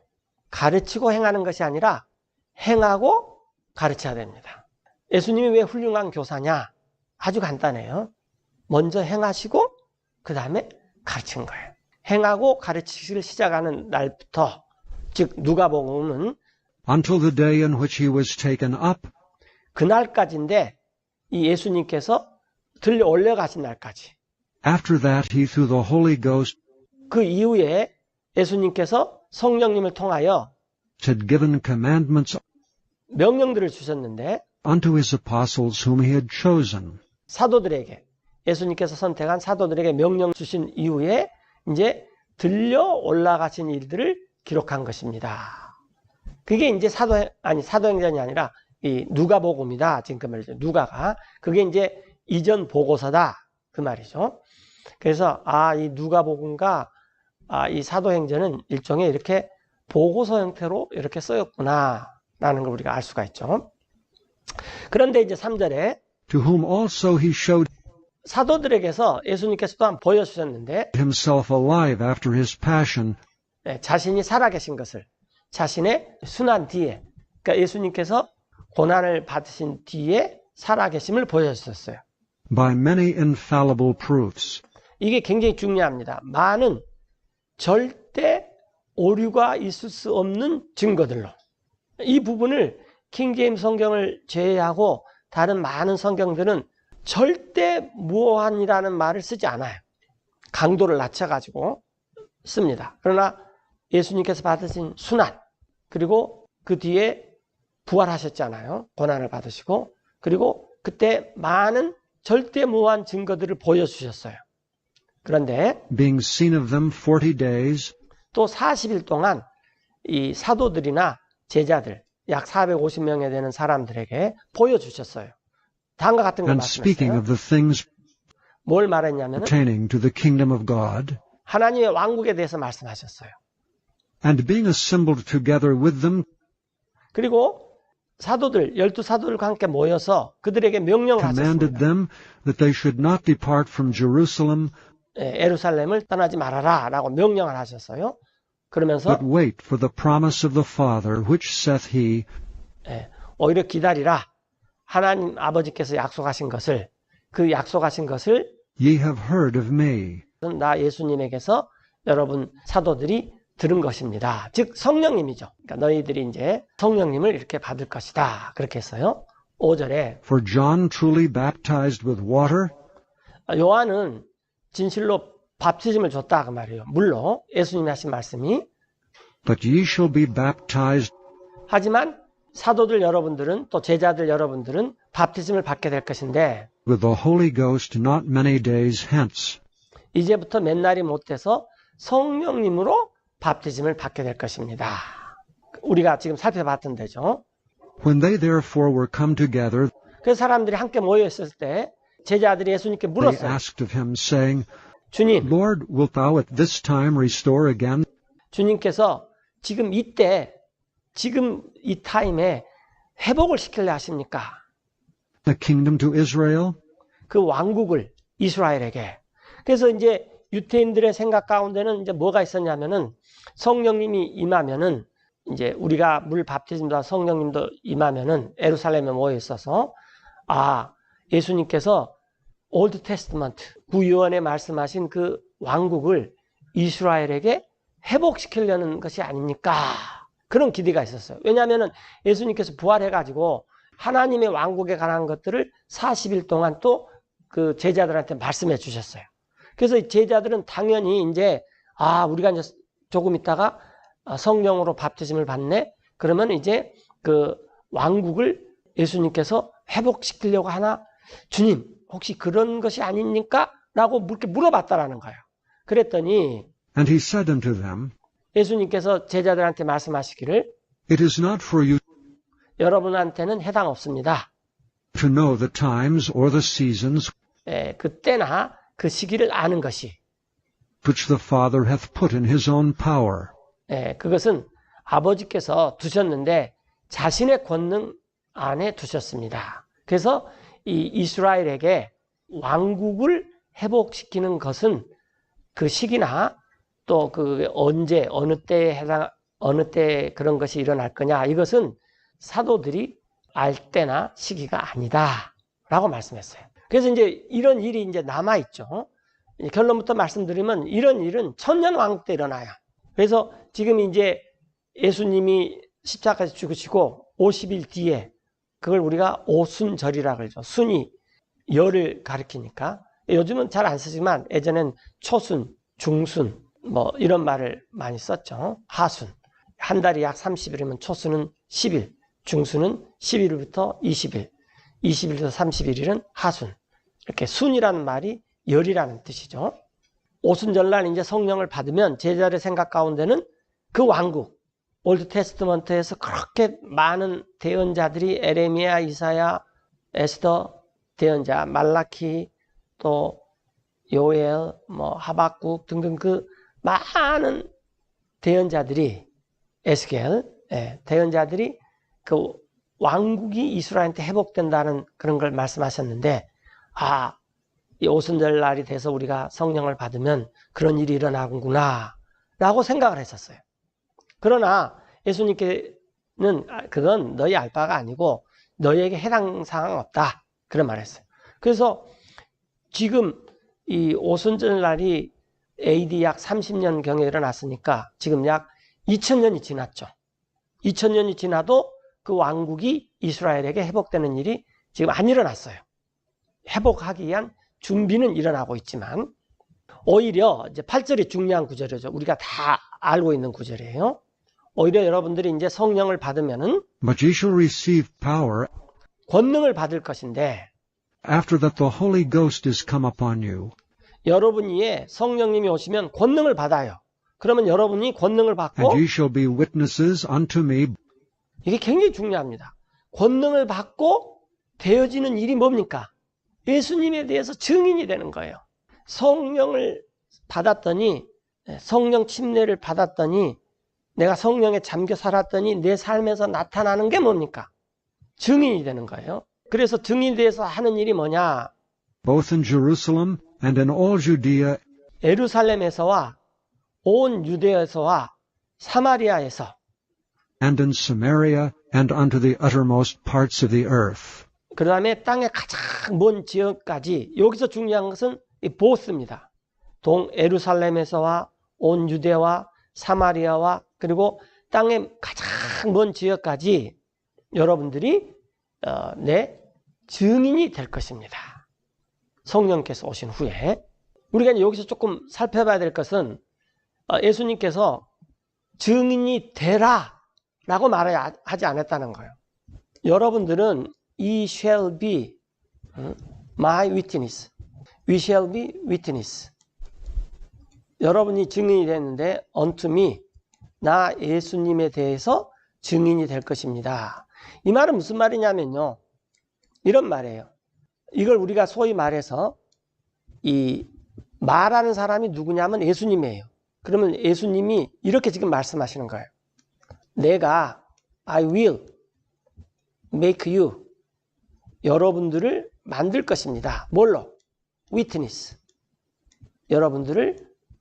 가르치고 행하는 것이 아니라 행하고 가르쳐야 됩니다. 예수님이 왜 훌륭한 교사냐? 아주 간단해요. 먼저 행하시고 그 다음에 가르친 거예요. 행하고 가르치기를 시작하는 날부터, 즉 누가복음은 until the day in which he was taken up, 그날까지인데 이 예수님께서 들려 올려가신 날까지. after that he through the Holy Ghost 그 이후에 예수님께서 성령님을 통하여 had given commandments 명령들을 주셨는데 unto his apostles whom he had chosen. 사도들에게, 예수님께서 선택한 사도들에게 명령 주신 이후에 이제 들려 올라가신 일들을 기록한 것입니다. 그게 이제 사도행전이 아니라 이 누가복음이다. 지금 그 말이죠. 누가가. 그게 이제 이전 보고서다. 그 말이죠. 그래서 이 누가복음과 이 사도행전은 일종의 이렇게 보고서 형태로 이렇게 쓰였구나 라는 걸 우리가 알 수가 있죠. 그런데 이제 3절에 To whom also he showed 사도들에게서 예수님께서 또한 보여주셨는데 himself alive after his passion, 자신이 살아계신 것을 자신의 순환 뒤에, 그러니까 예수님께서 고난을 받으신 뒤에 살아계심을 보여주셨어요. by many infallible proofs, 이게 굉장히 중요합니다. 많은 절대 오류가 있을 수 없는 증거들로. 이 부분을 킹제임스 성경을 제외하고 다른 많은 성경들은 절대 무한이라는 말을 쓰지 않아요. 강도를 낮춰가지고 씁니다. 그러나 예수님께서 받으신 순환, 그리고 그 뒤에 부활하셨잖아요. 고난을 받으시고, 그리고 그때 많은 절대 무한 증거들을 보여주셨어요. 그런데 being seen of them 40 days, 또 40일 동안 이 사도들이나 제자들, 약 450명에 되는 사람들에게 보여주셨어요. 다음과 같은 걸 and speaking 말씀했어요. of the things 뭘 말했냐면 pertaining to the kingdom of God, 하나님의 왕국에 대해서 말씀하셨어요. and being assembled together with them, 그리고 사도들, 12사도들과 함께 모여서 그들에게 명령을 commanded 하셨습니다. them that they should not depart from Jerusalem, 예루살렘을 떠나지 말아라 라고 명령을 하셨어요. 그러면서 but wait for the promise of the Father, which saith he, 오히려 기다리라. 하나님 아버지께서 약속하신 것을, 그 약속하신 것을 Ye have heard of me. 나 예수님에게서 여러분 사도들이 들은 것입니다. 즉 성령님이죠. 그러니까 너희들이 이제 성령님을 이렇게 받을 것이다. 그렇게 했어요. 5절에 For John truly baptized with water, 요한은 진실로 밥티즘을 줬다 그 말이에요. 물로 예수님이 하신 말씀이. but ye shall be baptized 하지만 사도들 여러분들은, 또 제자들 여러분들은 밥티즘을 받게 될 것인데 with the Holy Ghost not many days hence. 이제부터 몇 날이 못 돼서 성령님으로 밥티즘을 받게 될 것입니다. 우리가 지금 살펴봤던 데죠. When they therefore were come together, 그 사람들이 함께 모여 있을 때 제자들이 예수님께 they 물었어요. asked of him, saying, 주님, Lord, wilt thou at this time restore again 주님께서 지금 이때, 지금 이 타임에 회복을 시키려 하십니까? The kingdom to Israel? 그 왕국을 이스라엘에게. 그래서 이제 유대인들의 생각 가운데는 이제 뭐가 있었냐면은 성령님이 임하면은 이제 우리가 물 바티즘과 성령님도 임하면은 예루살렘에 모여 있어서 예수님께서 올드 테스트먼트 구유언에 말씀하신 그 왕국을 이스라엘에게 회복시키려는 것이 아닙니까? 그런 기대가 있었어요. 왜냐하면은 예수님께서 부활해가지고 하나님의 왕국에 관한 것들을 40일 동안 또 그 제자들한테 말씀해 주셨어요. 그래서 제자들은 당연히 이제 우리가 이제 조금 있다가 성령으로 바티즘을 받네. 그러면 이제 그 왕국을 예수님께서 회복시키려고 하나? 주님, 혹시 그런 것이 아닙니까? 라고 그렇게 물어봤다라는 거예요. 그랬더니 And he said unto them, 예수님께서 제자들한테 말씀하시기를 It is not for you 여러분한테는 해당 없습니다. to know the times or the seasons 그때나 그 시기를 아는 것이 which the Father hath put in his own power. 그것은 아버지께서 두셨는데 자신의 권능 안에 두셨습니다. 그래서 이 이스라엘에게 왕국을 회복시키는 것은 그 시기나 또 그 언제 어느 때에 그런 것이 일어날 거냐, 이것은 사도들이 알 때나 시기가 아니다라고 말씀했어요. 그래서 이제 이런 일이 이제 남아 있죠. 결론부터 말씀드리면 이런 일은 천년 왕국 때 일어나요. 그래서 지금 이제 예수님이 십자가에서 죽으시고 50일 뒤에 그걸 우리가 오순절이라고 그러죠. 순이 열을 가리키니까 요즘은 잘 안 쓰지만 예전엔 초순, 중순 뭐 이런 말을 많이 썼죠. 하순. 한 달이 약 30일이면 초순은 10일, 중순은 11일부터 20일, 20일부터 31일은 하순. 이렇게 순이라는 말이 열이라는 뜻이죠. 오순절날 이제 성령을 받으면 제자들의 생각 가운데는 그 왕국, 올드 테스트먼트에서 그렇게 많은 대언자들이 에레미야, 이사야, 에스더 대언자, 말라키, 또 요엘, 하박국 등등 그 많은 대언자들이 에스겔, 대언자들이 그 왕국이 이스라엘한테 회복된다는 그런 걸 말씀하셨는데 이 오순절 날이 돼서 우리가 성령을 받으면 그런 일이 일어나는구나 라고 생각을 했었어요. 그러나 예수님께는 그건 너희 알 바가 아니고 너희에게 해당 사항은 없다 그런 말을 했어요. 그래서 지금 이 오순절 날이 AD 약 30년경에 일어났으니까 지금 약 2000년이 지났죠. 2000년이 지나도 그 왕국이 이스라엘에게 회복되는 일이 지금 안 일어났어요. 회복하기 위한 준비는 일어나고 있지만 오히려 이제 8절이 중요한 구절이죠. 우리가 다 알고 있는 구절이에요. 오히려 여러분들이 이제 성령을 받으면은 But ye shall receive power 권능을 받을 것인데 after that the Holy Ghost is come upon you. 여러분 위에 성령님이 오시면 권능을 받아요. 그러면 여러분이 권능을 받고 And ye shall be witnesses unto me. 이게 굉장히 중요합니다. 권능을 받고 되어지는 일이 뭡니까? 예수님에 대해서 증인이 되는 거예요. 성령을 받았더니 성령 침례를 받았더니 내가 성령에 잠겨 살았더니 내 삶에서 나타나는 게 뭡니까? 증인이 되는 거예요. 그래서 증인에 대해서 하는 일이 뭐냐? Both in Jerusalem and in all Judea 예루살렘에서와 온 유대에서와 사마리아에서 and in Samaria and unto the uttermost parts of the earth. 그 다음에 땅의 가장 먼 지역까지. 여기서 중요한 것은 이 보스입니다. 예루살렘에서와 온 유대와 사마리아와 그리고 땅의 가장 먼 지역까지 여러분들이 내 증인이 될 것입니다. 성령께서 오신 후에. 우리가 여기서 조금 살펴봐야 될 것은 예수님께서 증인이 되라 라고 말하지 않았다는 거예요. 여러분들은 Ye shall be my witness. We shall be witness. 여러분이 증인이 됐는데 unto me, 나 예수님에 대해서 증인이 될 것입니다. 이 말은 무슨 말이냐면요. 이런 말이에요. 이걸 우리가 소위 말해서 이 말하는 사람이 누구냐면 예수님이에요. 그러면 예수님이 이렇게 지금 말씀하시는 거예요. 내가 I will make you 여러분들을 만들 것입니다. 뭘로? witness. 여러분들을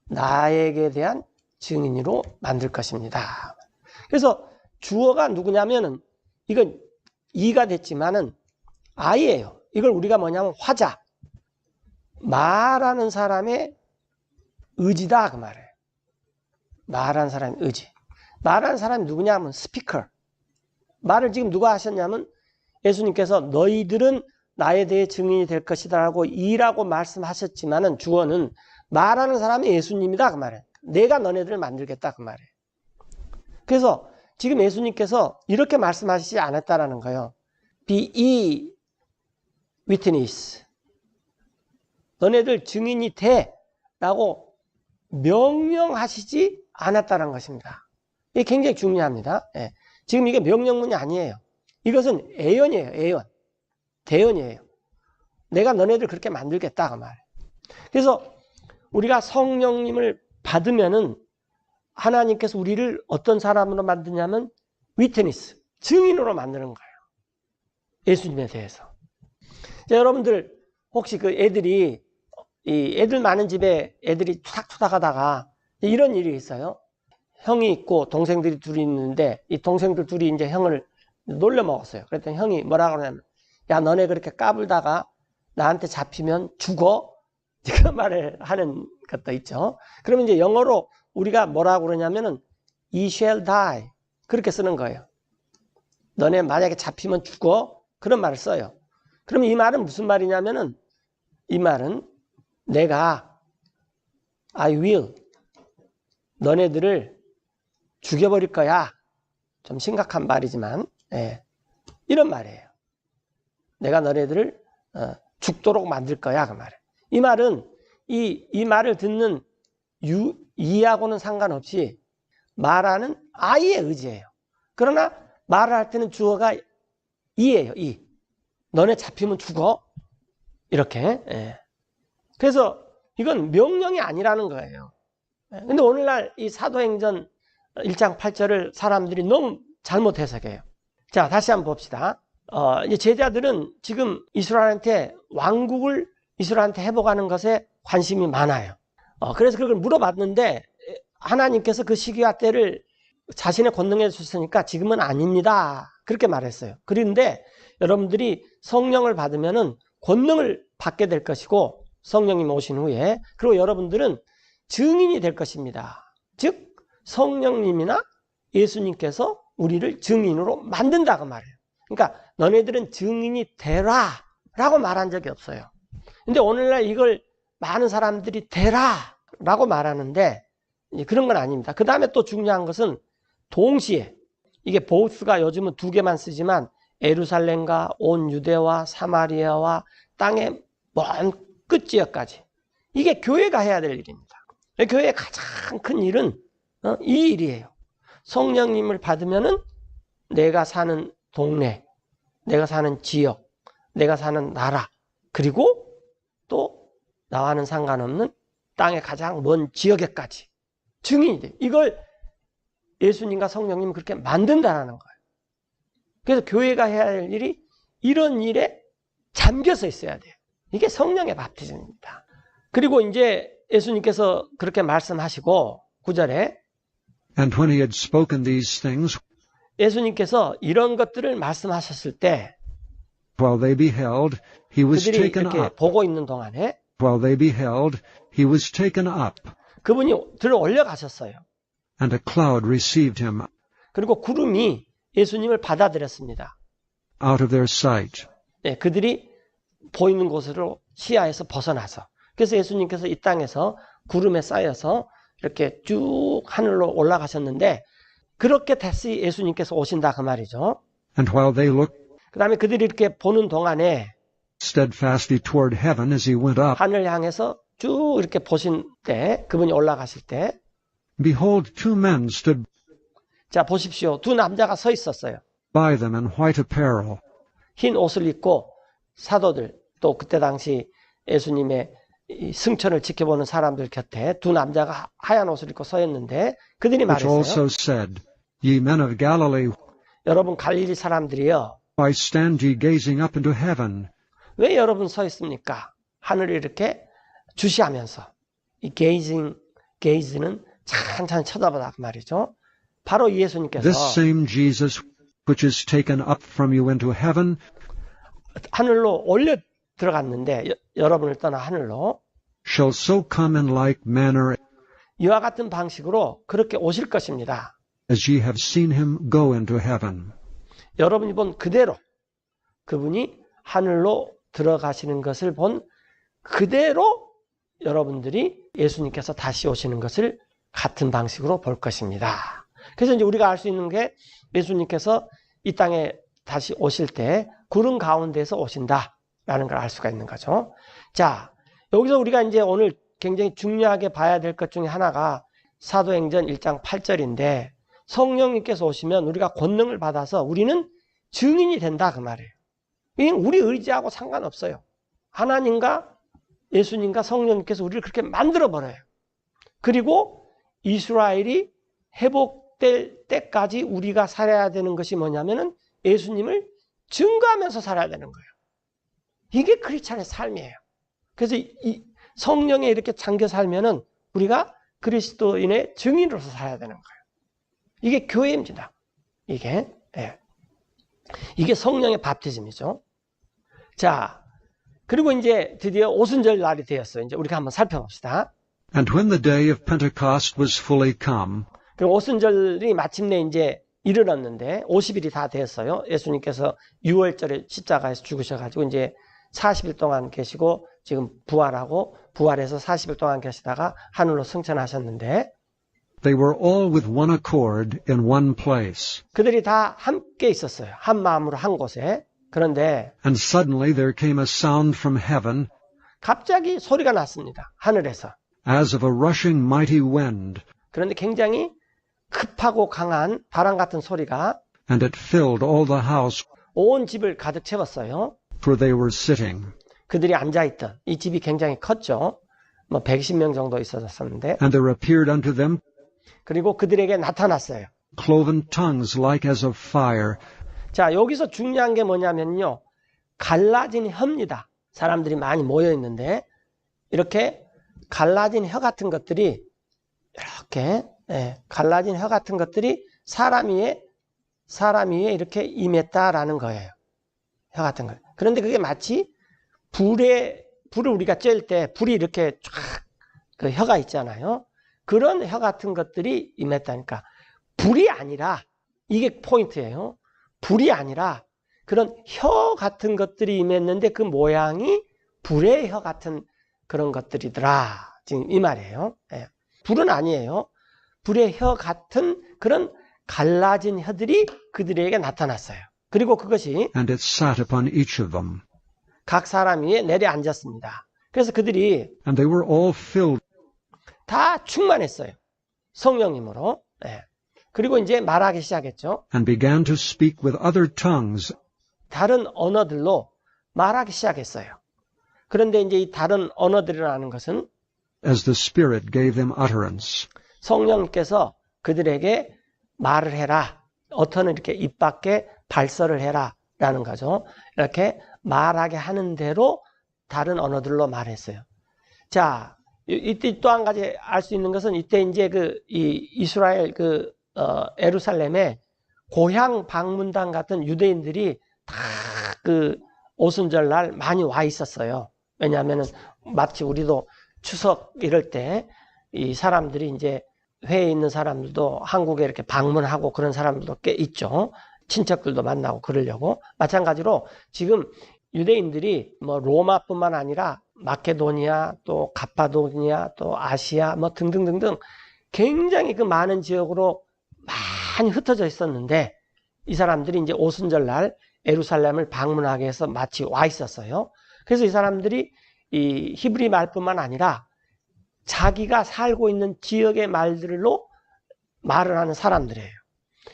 나에게 대한 증인으로 만들 것입니다. 그래서 주어가 누구냐면은 이건 이가 됐지만은 I예요. 이걸 우리가 뭐냐면 화자. 말하는 사람의 의지다 그 말이에요. 말하는 사람의 의지. 말하는 사람이 누구냐면 스피커. 말을 지금 누가 하셨냐면 예수님께서 너희들은 나에 대해 증인이 될 것이다 라고 이라고 말씀하셨지만은 주어는 말하는 사람이 예수님이다 그 말이에요. 내가 너네들을 만들겠다 그 말이에요. 그래서 지금 예수님께서 이렇게 말씀하시지 않았다라는 거예요. Be ye witness. 너네들 증인이 돼 라고 명령하시지 않았다는 것입니다. 이게 굉장히 중요합니다. 예. 지금 이게 명령문이 아니에요. 이것은 애연이에요. 애연. 대연이에요. 내가 너네들 그렇게 만들겠다 그 말. 그래서 우리가 성령님을 받으면은 하나님께서 우리를 어떤 사람으로 만드냐면 위트니스, 증인으로 만드는 거예요. 예수님에 대해서. 자, 여러분들 혹시 그 애들이 이 애들 많은 집에 애들이 투닥투닥 하다가 이런 일이 있어요. 형이 있고 동생들이 둘이 있는데 이 동생들 둘이 이제 형을 놀려 먹었어요. 그랬더니 형이 뭐라 그러냐면 야 너네 그렇게 까불다가 나한테 잡히면 죽어. 그 말을 하는 것도 있죠. 그러면 이제 영어로 우리가 뭐라고 그러냐면은 you shall die 그렇게 쓰는 거예요. 너네 만약에 잡히면 죽어. 그런 말을 써요. 그러면 이 말은 무슨 말이냐면은 이 말은 내가 I will 너네들을 죽여버릴 거야. 좀 심각한 말이지만 예. 이런 말이에요. 내가 너네들을 죽도록 만들 거야 그 말이에요. 이 말은 이 말을 듣는 이하고는 상관없이 말하는 I의 의지예요. 그러나 말을 할 때는 주어가 이예요. 이. 너네 잡히면 죽어. 이렇게. 예. 그래서 이건 명령이 아니라는 거예요. 근데 오늘날 이 사도행전 1장 8절을 사람들이 너무 잘못 해석해요. 자, 다시 한번 봅시다. 이제 제자들은 지금 이스라엘한테 왕국을 이스라엘한테 회복하는 것에 관심이 많아요. 그래서 그걸 물어봤는데 하나님께서 그 시기와 때를 자신의 권능에 주셨으니까 지금은 아닙니다. 그렇게 말했어요. 그런데 여러분들이 성령을 받으면은 권능을 받게 될 것이고 성령님 오신 후에 그리고 여러분들은 증인이 될 것입니다. 즉 성령님이나 예수님께서 우리를 증인으로 만든다고 말해요. 그러니까 너네들은 증인이 되라 라고 말한 적이 없어요. 근데 오늘날 이걸 많은 사람들이 되라 라고 말하는데 그런 건 아닙니다. 그 다음에 또 중요한 것은 동시에 이게 보스가 요즘은 2개만 쓰지만 예루살렘과 온 유대와 사마리아와 땅의 먼 끝지역까지 이게 교회가 해야 될 일입니다. 교회의 가장 큰 일은 이 일이에요. 성령님을 받으면은 내가 사는 동네, 내가 사는 지역, 내가 사는 나라, 그리고 또 나와는 상관없는 땅의 가장 먼 지역에까지 증인이 돼요. 이걸 예수님과 성령님은 그렇게 만든다라는 거예요. 그래서 교회가 해야 할 일이 이런 일에 잠겨서 있어야 돼요. 이게 성령의 바티즘입니다. 그리고 이제 예수님께서 그렇게 말씀하시고 9절에 And when he had spoken these things, 예수님께서 이런 것들을 말씀하셨을 때 while they beheld, he was 그들이 taken 이렇게 up. 보고 있는 동안에 While they beheld, he was taken up, 그분이 들어 올려가셨어요. and a cloud received him 그리고 구름이 예수님을 받아들였습니다. out of their sight. 네, 그들이 보이는 곳으로 시야에서 벗어나서 그래서 예수님께서 이 땅에서 구름에 쌓여서 이렇게 쭉 하늘로 올라가셨는데 그렇게 다시 예수님께서 오신다 그 말이죠. And while they looked 그 다음에 그들이 이렇게 보는 동안에 steadfastly toward heaven as he went up, 하늘 향해서 쭉 이렇게 보신 때 그분이 올라가실 때 behold, 2 men stood 자 보십시오. 2 남자가 서 있었어요. by them in white apparel, 흰 옷을 입고 사도들 또 그때 당시 예수님의 이 승천을 지켜보는 사람들 곁에 2 남자가 하얀 옷을 입고 서 있는데 그들이 which 말했어요. also said, Ye men of Galilee, 여러분 갈릴리 사람들이여 Why stand ye gazing up into heaven? 왜 여러분 서 있습니까? 하늘을 이렇게 주시하면서. 이 gaze는 찬찬히 쳐다보다 그 말이죠. 바로 예수님께서 This same Jesus, which is taken up from you into heaven, 하늘로 올려 들어갔는데 여러분을 떠나 하늘로 shall so come in like manner 이와 같은 방식으로 그렇게 오실 것입니다. as ye have seen him go into heaven. 여러분이 본 그대로 그분이 하늘로 들어가시는 것을 본 그대로 여러분들이 예수님께서 다시 오시는 것을 같은 방식으로 볼 것입니다. 그래서 이제 우리가 알 수 있는 게 예수님께서 이 땅에 다시 오실 때 구름 가운데서 오신다라는 걸 알 수가 있는 거죠. 자, 여기서 우리가 이제 오늘 굉장히 중요하게 봐야 될 것 중에 하나가 사도행전 1장 8절인데 성령님께서 오시면 우리가 권능을 받아서 우리는 증인이 된다 그 말이에요. 이게 우리 의지하고 상관없어요. 하나님과 예수님과 성령님께서 우리를 그렇게 만들어버려요. 그리고 이스라엘이 회복될 때까지 우리가 살아야 되는 것이 뭐냐면은 예수님을 증거하면서 살아야 되는 거예요. 이게 크리스찬의 삶이에요. 그래서 이 성령에 이렇게 잠겨 살면은 우리가 그리스도인의 증인으로서 살아야 되는 거예요. 이게 교회입니다. 이게 성령의 밥티즘이죠. 자, 그리고 이제 드디어 오순절 날이 되었어요. 이제 우리가 한번 살펴봅시다. And when the day of Pentecost was fully come, 그리고 오순절이 마침내 이제 이르렀는데 50일이 다 되었어요. 예수님께서 6월절에 십자가에서 죽으셔가지고 이제 40일 동안 계시고 지금 부활하고 부활해서 40일 동안 계시다가 하늘로 승천하셨는데 they were all with one accord in one place. 그들이 다 함께 있었어요. 한 마음으로 한 곳에. 그런데 And suddenly there came a sound from heaven 갑자기 소리가 났습니다. 하늘에서. as of a rushing mighty wind, 그런데 굉장히 급하고 강한 바람 같은 소리가 and it filled all the house 온 집을 가득 채웠어요. where they were sitting. 그들이 앉아있던 이 집이 굉장히 컸죠. 뭐 120명 정도 있었었는데 And there appeared unto them 그리고 그들에게 나타났어요. cloven tongues like as of fire, 자, 여기서 중요한 게 뭐냐면요. 갈라진 혀입니다. 사람들이 많이 모여 있는데 이렇게 갈라진 혀 같은 것들이 이렇게 갈라진 혀 같은 것들이 사람 위에 이렇게 임했다라는 거예요. 혀 같은 거. 그런데 그게 마치 불을 우리가 쬐을 때 불이 이렇게 쫙 그 혀가 있잖아요. 그런 혀 같은 것들이 임했다니까. 불이 아니라 이게 포인트예요. 불이 아니라 그런 혀 같은 것들이 임했는데 그 모양이 불의 혀 같은 그런 것들이더라. 지금 이 말이에요. 불은 아니에요. 불의 혀 같은 그런 갈라진 혀들이 그들에게 나타났어요. 그리고 그것이 and it sat upon each of them. 각 사람 위에 내려앉았습니다. 그래서 그들이 And they were all filled 다 충만했어요. 성령님으로. 그리고 이제 말하기 시작했죠. and began to speak with other tongues 다른 언어들로 말하기 시작했어요. 그런데 이제 이 다른 언어들이라는 것은 as the Spirit gave them utterance. 성령께서 그들에게 말을 해라. 어터는 이렇게 입 밖에 발설을 해라. 라는 거죠. 이렇게 말하게 하는 대로 다른 언어들로 말했어요. 자, 이때 또 한 가지 알 수 있는 것은 이때 이제 이 이스라엘 예루살렘에 고향 방문단 같은 유대인들이 다 그 오순절 날 많이 와 있었어요. 왜냐하면은 마치 우리도 추석 이럴 때 이 사람들이 이제 회에 있는 사람들도 한국에 이렇게 방문하고 그런 사람들도 꽤 있죠. 친척들도 만나고 그러려고. 마찬가지로 지금 유대인들이 뭐 로마뿐만 아니라 마케도니아 또 갑바도니아 또 아시아 뭐 등등등등 굉장히 그 많은 지역으로 많이 흩어져 있었는데 이 사람들이 이제 오순절 날 예루살렘을 방문하게 해서 마치 와 있었어요. 그래서 이 사람들이 이 히브리 말뿐만 아니라 자기가 살고 있는 지역의 말들로 말을 하는 사람들이에요.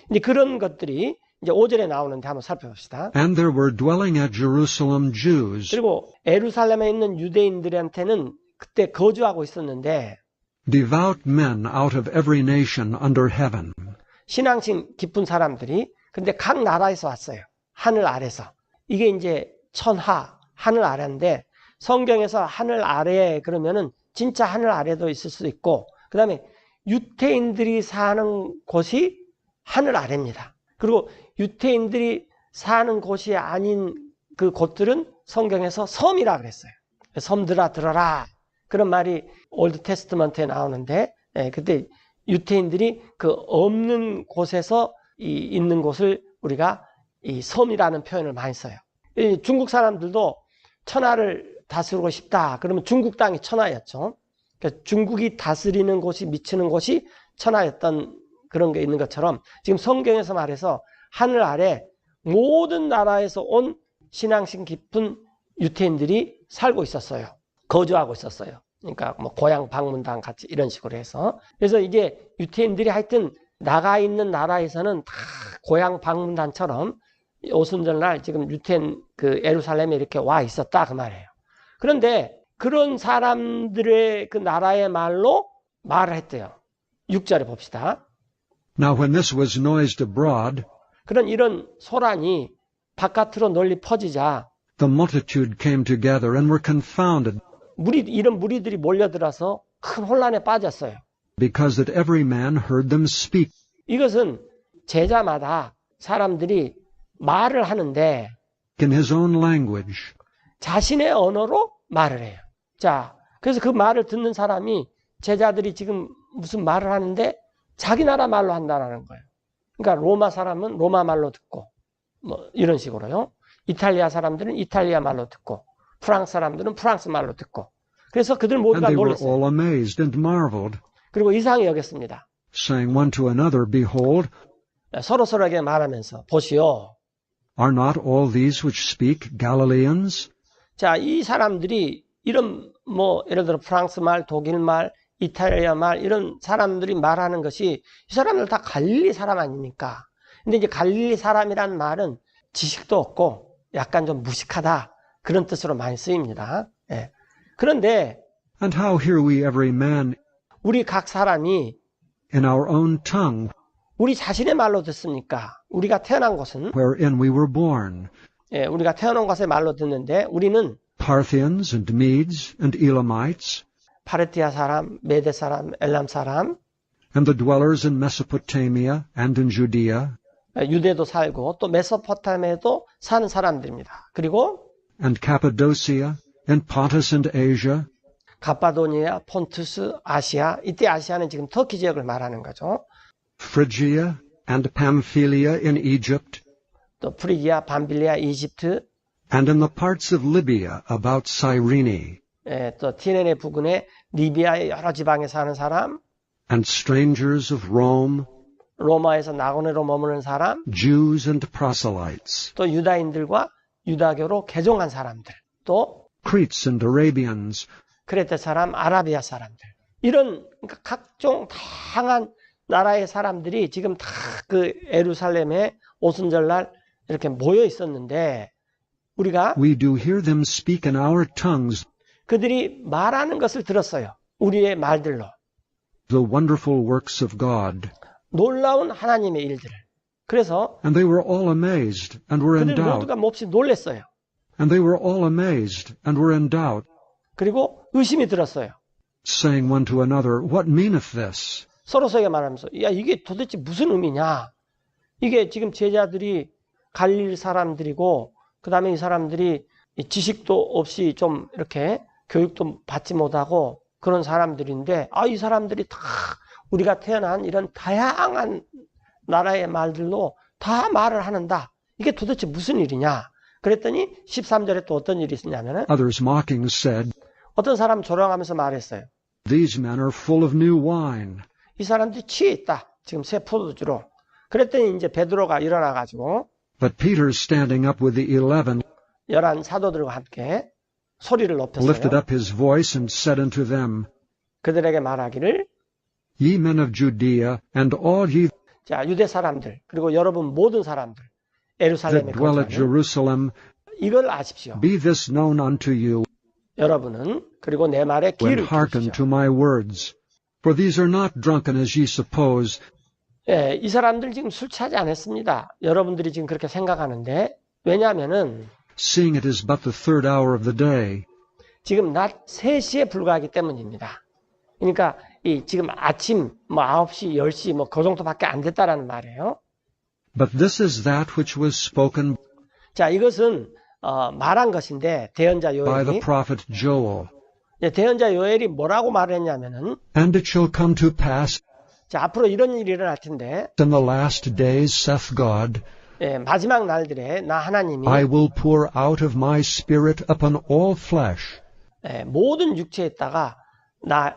이제 그런 것들이 이제 5절에 나오는데 한번 살펴봅시다. And there were dwelling at Jerusalem Jews, 그리고 예루살렘에 있는 유대인들한테는 그때 거주하고 있었는데 devout men out of every nation under heaven. 신앙심 깊은 사람들이 근데 각 나라에서 왔어요. 하늘 아래서. 이게 이제 천하, 하늘 아래인데 성경에서 하늘 아래 그러면은 진짜 하늘 아래도 있을 수 있고 그 다음에 유태인들이 사는 곳이 하늘 아래입니다. 그리고 유태인들이 사는 곳이 아닌 그 곳들은 성경에서 섬이라 그랬어요. 섬들아 들어라. 그런 말이 올드 테스트먼트에 나오는데 그때 유태인들이 그 없는 곳에서 있는 곳을 우리가 이 섬이라는 표현을 많이 써요. 이 중국 사람들도 천하를 다스리고 싶다. 그러면 중국 땅이 천하였죠. 그러니까 중국이 다스리는 곳이 미치는 곳이 천하였던 그런 게 있는 것처럼 지금 성경에서 말해서 하늘 아래 모든 나라에서 온 신앙심 깊은 유태인들이 살고 있었어요. 거주하고 있었어요. 그러니까 뭐 고향 방문단 같이 이런 식으로 해서. 그래서 이게 유태인들이 하여튼 나가 있는 나라에서는 다 고향 방문단처럼 오순절날 지금 유태인 그 예루살렘에 이렇게 와 있었다 그 말이에요. 그런데 그런 사람들의 그 나라의 말로 말을 했대요. 6절에 봅시다. Now when this was noised abroad, 그런 이런 소란이 바깥으로 널리 퍼지자 the multitude came together and were confounded, 이런 무리들이 몰려들어서 큰 혼란에 빠졌어요. because that every man heard them speak 이것은 제자마다 사람들이 말을 하는데 in his own language. 자신의 언어로 말을 해요. 자, 그래서 그 말을 듣는 사람이 제자들이 지금 무슨 말을 하는데 자기 나라 말로 한다는 거예요. 그러니까 로마 사람은 로마 말로 듣고 뭐 이런 식으로요. 이탈리아 사람들은 이탈리아 말로 듣고 프랑스 사람들은 프랑스 말로 듣고 그래서 그들 And 모두가 they were 놀랐어요. all amazed and marveled, 그리고 이상히 여겼습니다. saying one to another, Behold, 서로에게 말하면서 보시오. are not all these which speak Galileans? 자, 이 사람들이 이런 뭐 예를 들어 프랑스 말, 독일 말, 이탈리아 말 이런 사람들이 말하는 것이 이 사람들 다 갈릴리 사람 아닙니까? 근데 이제 갈릴리 사람이란 말은 지식도 없고 약간 좀 무식하다 그런 뜻으로 많이 쓰입니다. 예. 그런데 And how hear we every man 우리 각 사람이 in our own tongue 우리 자신의 말로 듣습니까? 우리가 태어난 곳은 wherein we were born, 예, 우리가 태어난 곳의 말로 듣는데 우리는 Parthians and Medes and Elamites, 파르티아 사람, 메데 사람, 엘람 사람, and the dwellers in Mesopotamia and in Judea, 유대도 살고 또 메소포타미아에도 사는 사람들입니다. 그리고 and Cappadocia, and Pontus and Asia, 갑바도니아, 폰투스, 아시아. 이때 아시아는 지금 터키 지역을 말하는 거죠. Phrygia, and Pamphylia in Egypt, 또 프리기아, 밤빌리아, 이집트, and in the parts of Libya about Cyrene, 예, 또 티네네 부근의 리비아의 여러 지방에 사는 사람, and strangers of Rome, 로마에서 나고네로 머무는 사람, Jews and proselytes, 또 유다인들과 유다교로 개종한 사람들, 또 Cretes and Arabians, 크레테 사람, 아라비아 사람들. 이런 그러니까 각종 다양한 나라의 사람들이 지금 다 그 예루살렘에 오순절날 이렇게 모여 있었는데 우리가 we do hear them speak in our tongues 그들이 말하는 것을 들었어요. 우리의 말들로. the wonderful works of God. 놀라운 하나님의 일들을. 그래서 And they were all amazed and were in 그들 doubt. 모두가 몹시 놀랐어요. And they were all amazed and were in doubt, 그리고 의심이 들었어요. saying one to another, What meaneth this? 서로에게 말하면서 야 이게 도대체 무슨 의미냐. 이게 지금 제자들이 갈릴 사람들이고 그 다음에 이 사람들이 지식도 없이 좀 이렇게 교육도 받지 못하고 그런 사람들인데 이 사람들이 다 우리가 태어난 이런 다양한 나라의 말들로 다 말을 하는다. 이게 도대체 무슨 일이냐. 그랬더니 13절에 또 어떤 일이 있었냐면은 Others mocking said, 어떤 사람 조롱하면서 말했어요. These men are full of new wine. 이 사람들이 취해 있다. 지금 새 포도주로. 그랬더니 이제 베드로가 일어나가지고 But Peter, standing up with the 11, 11 사도들과 함께 소리를 lifted 높였어요. up his voice and said unto them, 그들에게 말하기를 Ye men of Judea, and all ye 자 유대 사람들 그리고 여러분 모든 사람들 that 예루살렘에 dwell at 거주하는 Jerusalem, 이걸 아십시오. be this known unto you, 여러분은 그리고 내 말에 when 귀를 hearken to 기울이십시오. my words. For these are not drunken as ye suppose, 예, 이 사람들 지금 술 취하지 않았습니다. 여러분들이 지금 그렇게 생각하는데 왜냐하면은 seeing it is but the third hour of the day. 지금 낮 3시에 불과하기 때문입니다. 그러니까 이 지금 아침 뭐 9시, 10시 뭐 그 정도밖에 안 됐다라는 말이에요. But this is that which was spoken 자, 이것은 말한 것인데 대언자 by the 요엘이 prophet Joel. 대언자 요엘이 뭐라고 말을 했냐면은 And it shall come to pass 자, 앞으로 이런 일이 일어날 텐데 in the last days, saith God, 마지막 날들에 나 하나님이 I will pour out of my spirit upon all flesh, 모든 육체에다가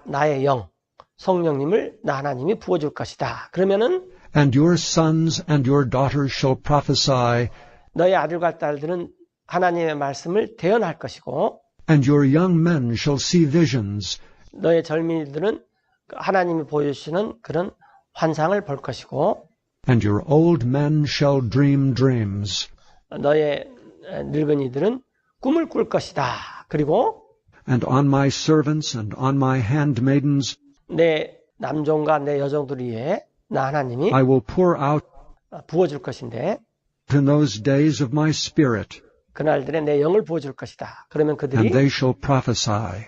나의 영, 성령님을 나 하나님이 부어줄 것이다. 그러면은 and your sons and your daughters shall prophesy, 너의 아들과 딸들은 하나님의 말씀을 대언할 것이고 and your young men shall see visions, 너의 젊은이들은 하나님이 보여주시는 그런 환상을 볼 것이고 and your old men shall dream dreams. 너의 늙은이들은 꿈을 꿀 것이다. 그리고 And on my servants and on my handmaidens 내 남종과 내 여종들 위에 나 하나님이 I will pour out 부어줄 것인데 in those days of my spirit, 그날들에 내 영을 부어줄 것이다. 그러면 and 그들이 they shall prophesy.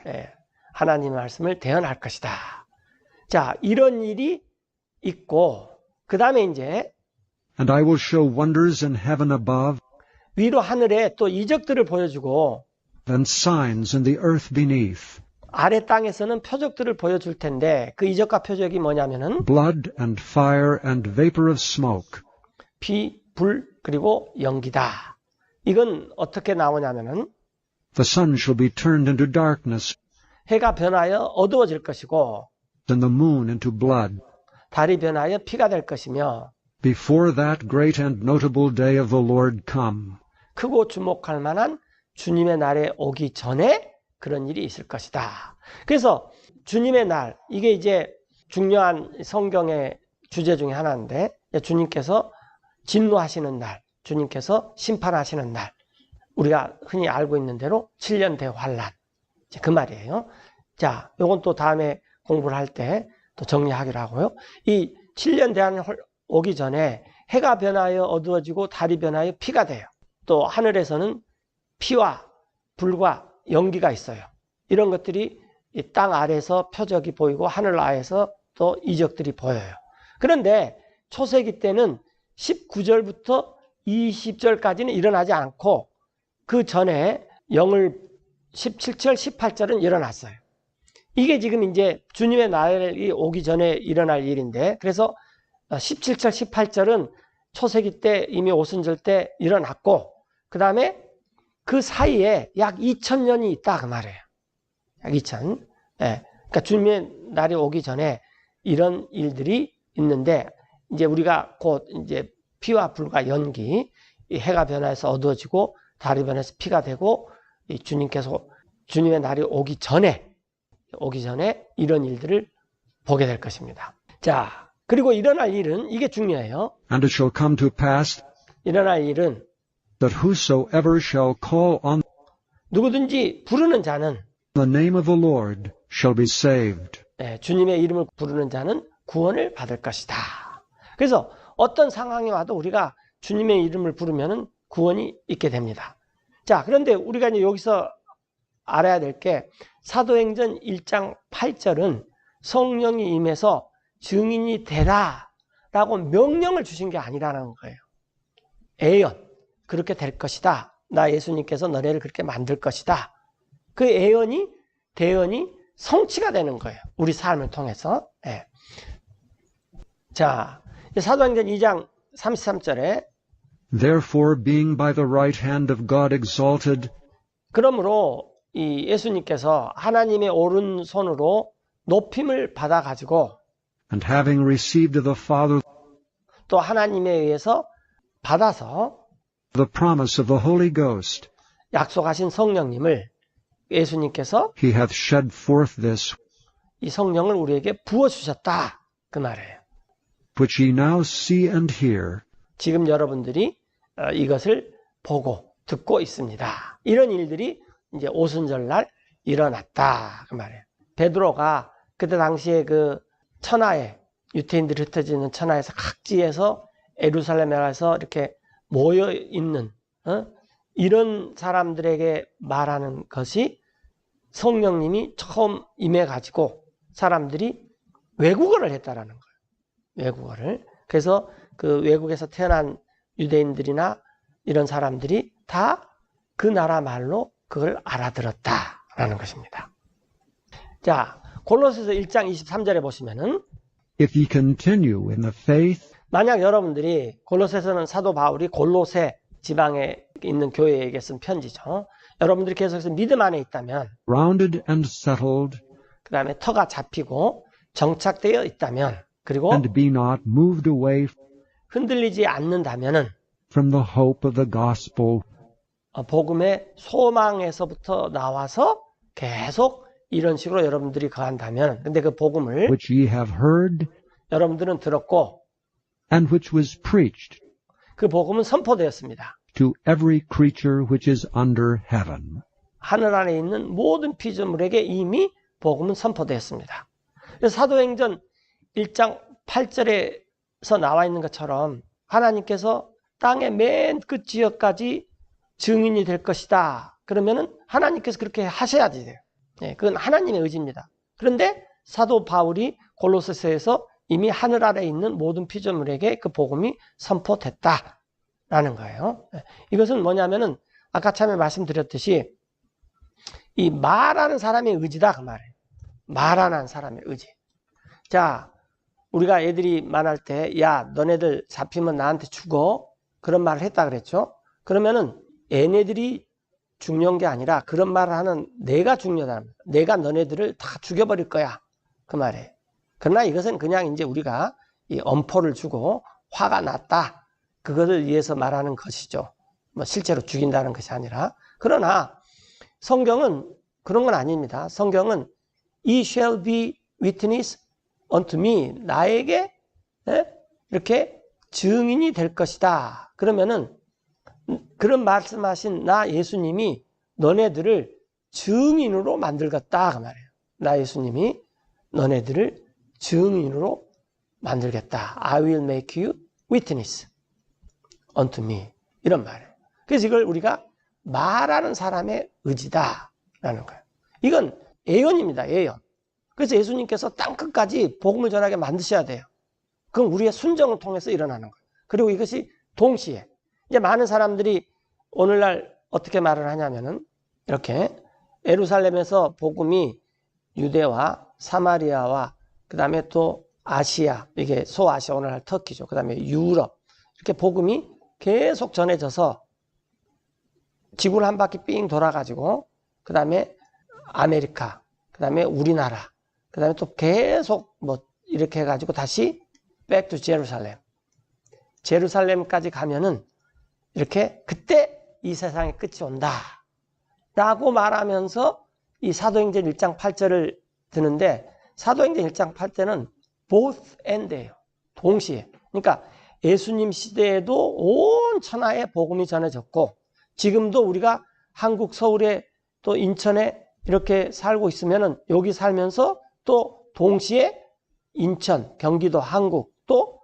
하나님의 말씀을 대언할 것이다. 자, 이런 일이 있고 그 다음에 이제 And I will show wonders in heaven above, 위로 하늘에 또 이적들을 보여주고 and signs in the earth beneath, 아래 땅에서는 표적들을 보여줄 텐데 그 이적과 표적이 뭐냐면은 blood and fire and vapor of smoke. 비, 불, 그리고 연기다. 이건 어떻게 나오냐면은 The sun shall be turned into darkness, 해가 변하여 어두워질 것이고 and the moon into blood, 달이 변하여 피가 될 것이며 before that great and notable day of the Lord come. 크고 주목할 만한 주님의 날에 오기 전에 그런 일이 있을 것이다. 그래서 주님의 날, 이게 이제 중요한 성경의 주제 중에 하나인데 주님께서 진노하시는 날, 주님께서 심판하시는 날, 우리가 흔히 알고 있는 대로 7년 대환란, 그 말이에요. 자, 요건 또 다음에 공부를 할 때 또 정리하기로 하고요. 이 7년 대환란 오기 전에 해가 변하여 어두워지고 달이 변하여 피가 돼요. 또 하늘에서는 피와 불과 연기가 있어요. 이런 것들이 이 땅 아래에서 표적이 보이고 하늘 아래에서 또 이적들이 보여요. 그런데 초세기 때는 19절부터 20절까지는 일어나지 않고 그 전에 영을 17절, 18절은 일어났어요. 이게 지금 이제 주님의 날이 오기 전에 일어날 일인데 그래서 17절, 18절은 초세기 때 이미 오순절 때 일어났고 그 다음에 그 사이에 약 2000년이 있다 그 말이에요. 약 2000. 그러니까 주님의 날이 오기 전에 이런 일들이 있는데 이제 우리가 곧 이제 피와 불과 연기, 이 해가 변해서 어두워지고 달이 변해서 피가 되고 이 주님께서 주님의 날이 오기 전에 이런 일들을 보게 될 것입니다. 자, 그리고 일어날 일은 이게 중요해요. And it shall come to pass 일어날 일은 that whosoever shall call on 누구든지 부르는 자는 the name of the Lord shall be saved. 주님의 이름을 부르는 자는 구원을 받을 것이다. 그래서 어떤 상황이 와도 우리가 주님의 이름을 부르면 구원이 있게 됩니다. 자, 그런데 우리가 이제 여기서 알아야 될 게 사도행전 1장 8절은 성령이 임해서 증인이 되라 라고 명령을 주신 게 아니라는 거예요. 예언, 그렇게 될 것이다. 나 예수님께서 너네를 그렇게 만들 것이다. 그 예언이, 대언이 성취가 되는 거예요. 우리 삶을 통해서. 자, 사도행전 2장 33절에 Therefore, being by the right hand of God exalted, 그러므로 이 예수님께서 하나님의 오른손으로 높임을 받아가지고 and having received of the Father 또 하나님에 의해서 받아서 the promise of the Holy Ghost, 약속하신 성령님을 예수님께서 he hath shed forth this, 이 성령을 우리에게 부어주셨다. 그 말이에요. which ye now see and hear. 지금 여러분들이 이것을 보고 듣고 있습니다. 이런 일들이 이제 오순절날 일어났다. 그 말이에요. 베드로가 그때 당시에 그 천하에 유태인들이 흩어지는 천하에서 각지에서 예루살렘에 가서 이렇게 모여 있는 이런 사람들에게 말하는 것이 성령님이 처음 임해가지고 사람들이 외국어를 했다라는 거예요. 외국어를. 그래서 그 외국에서 태어난 유대인들이나 이런 사람들이 다 그 나라 말로 그걸 알아들었다라는 것입니다. 자, 골로새서 1장 23절에 보시면은 If ye continue in the faith, 만약 여러분들이 골로새서는 사도 바울이 골로새 지방에 있는 교회에게 쓴 편지죠. 여러분들이 계속해서 믿음 안에 있다면, grounded and settled, 그 다음에 터가 잡히고 정착되어 있다면, 그리고 and be not moved away 흔들리지 않는다면은 from the hope of the gospel, 복음의 소망에서부터 나와서 계속 이런 식으로 여러분들이 거한다면, 근데 그 복음을 which ye have heard, 여러분들은 들었고 and which was preached 그 복음은 선포되었습니다. to every creature which is under heaven. 하늘 안에 있는 모든 피조물에게 이미 복음은 선포되었습니다. 그래서 사도행전 1장 8절에서 나와 있는 것처럼 하나님께서 땅의 맨 끝 지역까지 증인이 될 것이다. 그러면은 하나님께서 그렇게 하셔야지 돼요. 네, 그건 하나님의 의지입니다. 그런데 사도 바울이 골로새서에서 이미 하늘 아래에 있는 모든 피조물에게 그 복음이 선포됐다라는 거예요. 이것은 뭐냐면은 아까 처음에 말씀드렸듯이 이 말하는 사람의 의지다 그 말이에요. 말하는 사람의 의지. 자, 우리가 애들이 말할 때 야, 너네들 잡히면 나한테 죽어. 그런 말을 했다 그랬죠. 그러면은 얘네들이 중요한 게 아니라 그런 말을 하는 내가 중요하다. 내가 너네들을 다 죽여버릴 거야. 그 말이에요. 그러나 이것은 그냥 이제 우리가 이 엄포를 주고 화가 났다. 그것을 위해서 말하는 것이죠. 뭐 실제로 죽인다는 것이 아니라. 그러나 성경은 그런 건 아닙니다. 성경은 He shall be witness unto me. 나에게 이렇게 증인이 될 것이다. 그러면은 그런 말씀하신 나 예수님이 너네들을 증인으로 만들겠다 그 말이에요. 나 예수님이 너네들을 증인으로 만들겠다. I will make you witness unto me. 이런 말이에요. 그래서 이걸 우리가 말하는 사람의 의지다라는 거예요. 이건 예언입니다. 예언. 그래서 예수님께서 땅끝까지 복음을 전하게 만드셔야 돼요. 그건 우리의 순종을 통해서 일어나는 거예요. 그리고 이것이 동시에 이제 많은 사람들이 오늘날 어떻게 말을 하냐면은 이렇게 예루살렘에서 복음이 유대와 사마리아와 그 다음에 또 아시아, 이게 소아시아 오늘날 터키죠. 그 다음에 유럽 이렇게 복음이 계속 전해져서 지구를 한 바퀴 삥 돌아가지고 그 다음에 아메리카, 그 다음에 우리나라, 그 다음에 또 계속 뭐 이렇게 해가지고 다시 back to 제루살렘. 제루살렘까지 가면은 이렇게 그때 이 세상의 끝이 온다. 라고 말하면서 이 사도행전 1장 8절을 드는데 사도행전 1장 8절은 both and예요. 동시에. 그러니까 예수님 시대에도 온 천하에 복음이 전해졌고 지금도 우리가 한국 서울에 또 인천에 이렇게 살고 있으면은 여기 살면서 또 동시에 인천, 경기도, 한국 또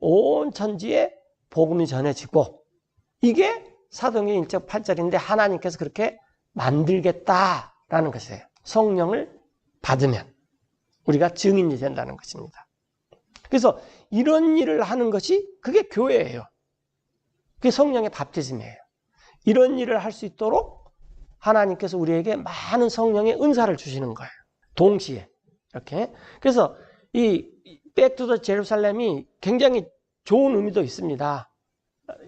온 천지에 복음이 전해지고 이게 사도행전 1장 8절인데 하나님께서 그렇게 만들겠다라는 것이에요. 성령을 받으면 우리가 증인이 된다는 것입니다. 그래서 이런 일을 하는 것이 그게 교회예요. 그게 성령의 밥티즘이에요. 이런 일을 할 수 있도록 하나님께서 우리에게 많은 성령의 은사를 주시는 거예요. 동시에 이렇게. 그래서 이 Back to the Jerusalem이 굉장히 좋은 의미도 있습니다.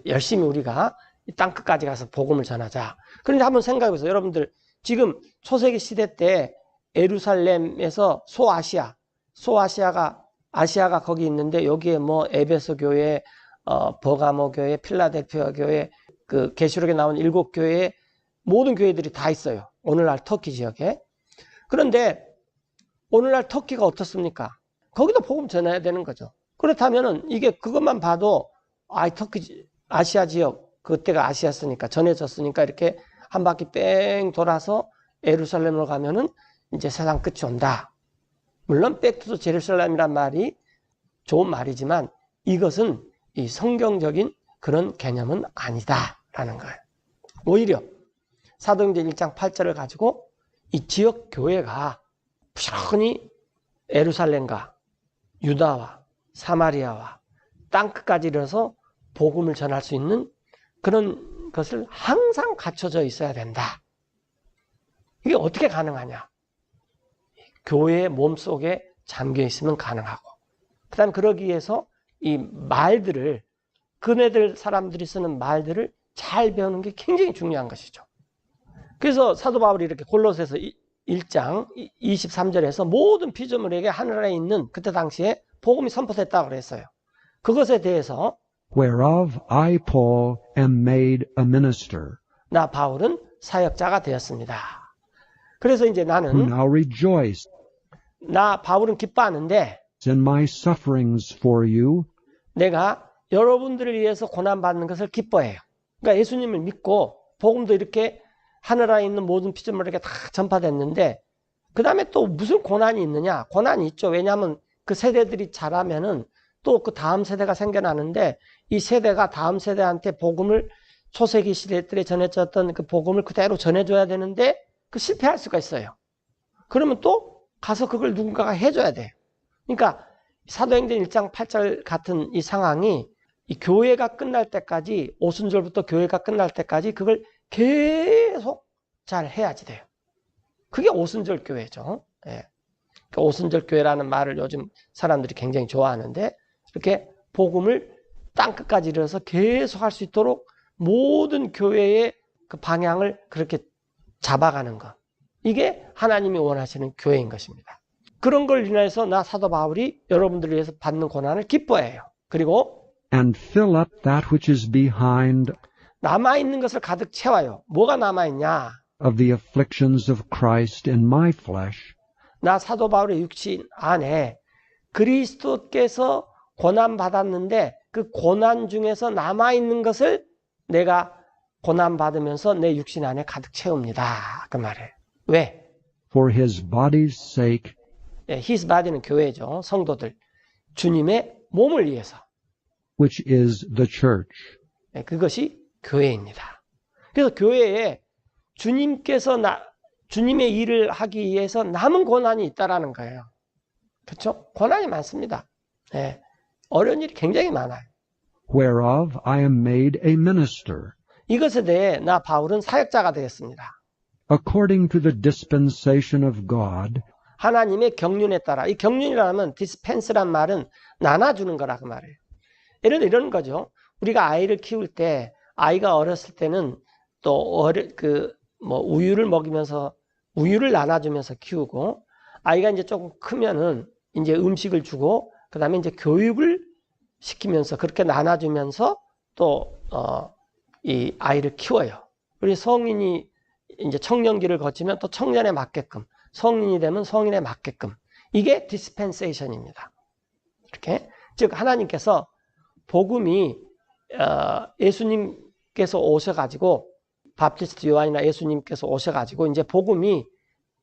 열심히 우리가 이 땅끝까지 가서 복음을 전하자. 그런데 한번 생각해 보세요. 여러분들 지금 초세기 시대 때 예루살렘에서 아시아가 거기 있는데 여기에 뭐 에베소 교회, 버가모 교회, 필라델피아 교회, 그 계시록에 나온 7교회 모든 교회들이 다 있어요. 오늘날 터키 지역에. 그런데 오늘날 터키가 어떻습니까? 거기도 복음 전해야 되는 거죠. 그렇다면은 이게 그것만 봐도 터키 아시아 지역 그때가 아시아였으니까 전해졌으니까 이렇게 한 바퀴 뺑 돌아서 예루살렘으로 가면은 이제 세상 끝이 온다. 물론 백투더 제루살렘이란 말이 좋은 말이지만 이것은 이 성경적인 그런 개념은 아니다라는 거예요. 오히려 사도행전 1장 8절을 가지고 이 지역 교회가 부지런히 예루살렘과 유다와 사마리아와 땅끝까지 이르러서 복음을 전할 수 있는 그런 것을 항상 갖춰져 있어야 된다. 이게 어떻게 가능하냐? 교회의 몸속에 잠겨 있으면 가능하고, 그 다음에 그러기 위해서 이 말들을, 그네들 사람들이 쓰는 말들을 잘 배우는 게 굉장히 중요한 것이죠. 그래서 사도 바울이 이렇게 골로새서 1장 23절에서 모든 피조물에게 하늘에 있는 그때 당시에 복음이 선포됐다고 그랬어요. 그것에 대해서 whereof I Paul am made a minister, 나 바울은 사역자가 되었습니다. 그래서 이제 who 나는 now rejoice 나 바울은 기뻐하는데 in my sufferings for you, 내가 여러분들을 위해서 고난받는 것을 기뻐해요. 그러니까 예수님을 믿고 복음도 이렇게 하늘에 있는 모든 피조물에게 다 전파됐는데 그 다음에 또 무슨 고난이 있느냐? 고난이 있죠. 왜냐하면 그 세대들이 자라면은 또 그 다음 세대가 생겨나는데 이 세대가 다음 세대한테 복음을 초세기 시대 때 전해졌던 그 복음을 그대로 전해줘야 되는데 그 실패할 수가 있어요. 그러면 또 가서 그걸 누군가가 해줘야 돼요. 그러니까 사도행전 1장 8절 같은 이 상황이 이 교회가 끝날 때까지, 오순절부터 교회가 끝날 때까지 그걸 계속 잘 해야지 돼요. 그게 오순절 교회죠. 예. 그러니까 오순절 교회라는 말을 요즘 사람들이 굉장히 좋아하는데 이렇게 복음을 땅끝까지 이르러서 계속 할 수 있도록 모든 교회의 그 방향을 그렇게 잡아가는 것. 이게 하나님이 원하시는 교회인 것입니다. 그런 걸 인해서 나 사도 바울이 여러분들을 위해서 받는 고난을 기뻐해요. 그리고 and fill up that which is behind 남아있는 것을 가득 채워요. 뭐가 남아있냐? of the afflictions of Christ in my flesh, 나 사도 바울의 육신 안에 그리스도께서 고난받았는데 그 고난 중에서 남아있는 것을 내가 고난받으면서 내 육신 안에 가득 채웁니다. 그 말이에요. 왜? for his body's sake, His body는 교회죠. 성도들. 주님의 몸을 위해서. which is the church. 그것이 교회입니다. 그래서 교회에 주님께서 주님의 일을 하기 위해서 남은 고난이 있다라는 거예요. 그렇죠? 고난이 많습니다. 네. 어려운 일이 굉장히 많아요. whereof I am made a minister, 이것에 대해 나 바울은 사역자가 되었습니다. according to the dispensation of God, 하나님의 경륜에 따라. 이 경륜이라면 dispense란 말은 나눠주는 거라 그 말이에요. 예를 들어 이런 거죠. 우리가 아이를 키울 때 아이가 어렸을 때는 또 우유를 먹이면서 우유를 나눠주면서 키우고 아이가 이제 조금 크면은 이제 음식을 주고 그 다음에 이제 교육을 시키면서 그렇게 나눠주면서 또 이 아이를 키워요. 우리 성인이 이제 청년기를 거치면 또 청년에 맞게끔, 성인이 되면 성인에 맞게끔. 이게 디스펜세이션입니다. 이렇게. 즉 하나님께서 복음이 예수님께서 오셔가지고 바프티스트 요한이나 예수님께서 오셔가지고 이제 복음이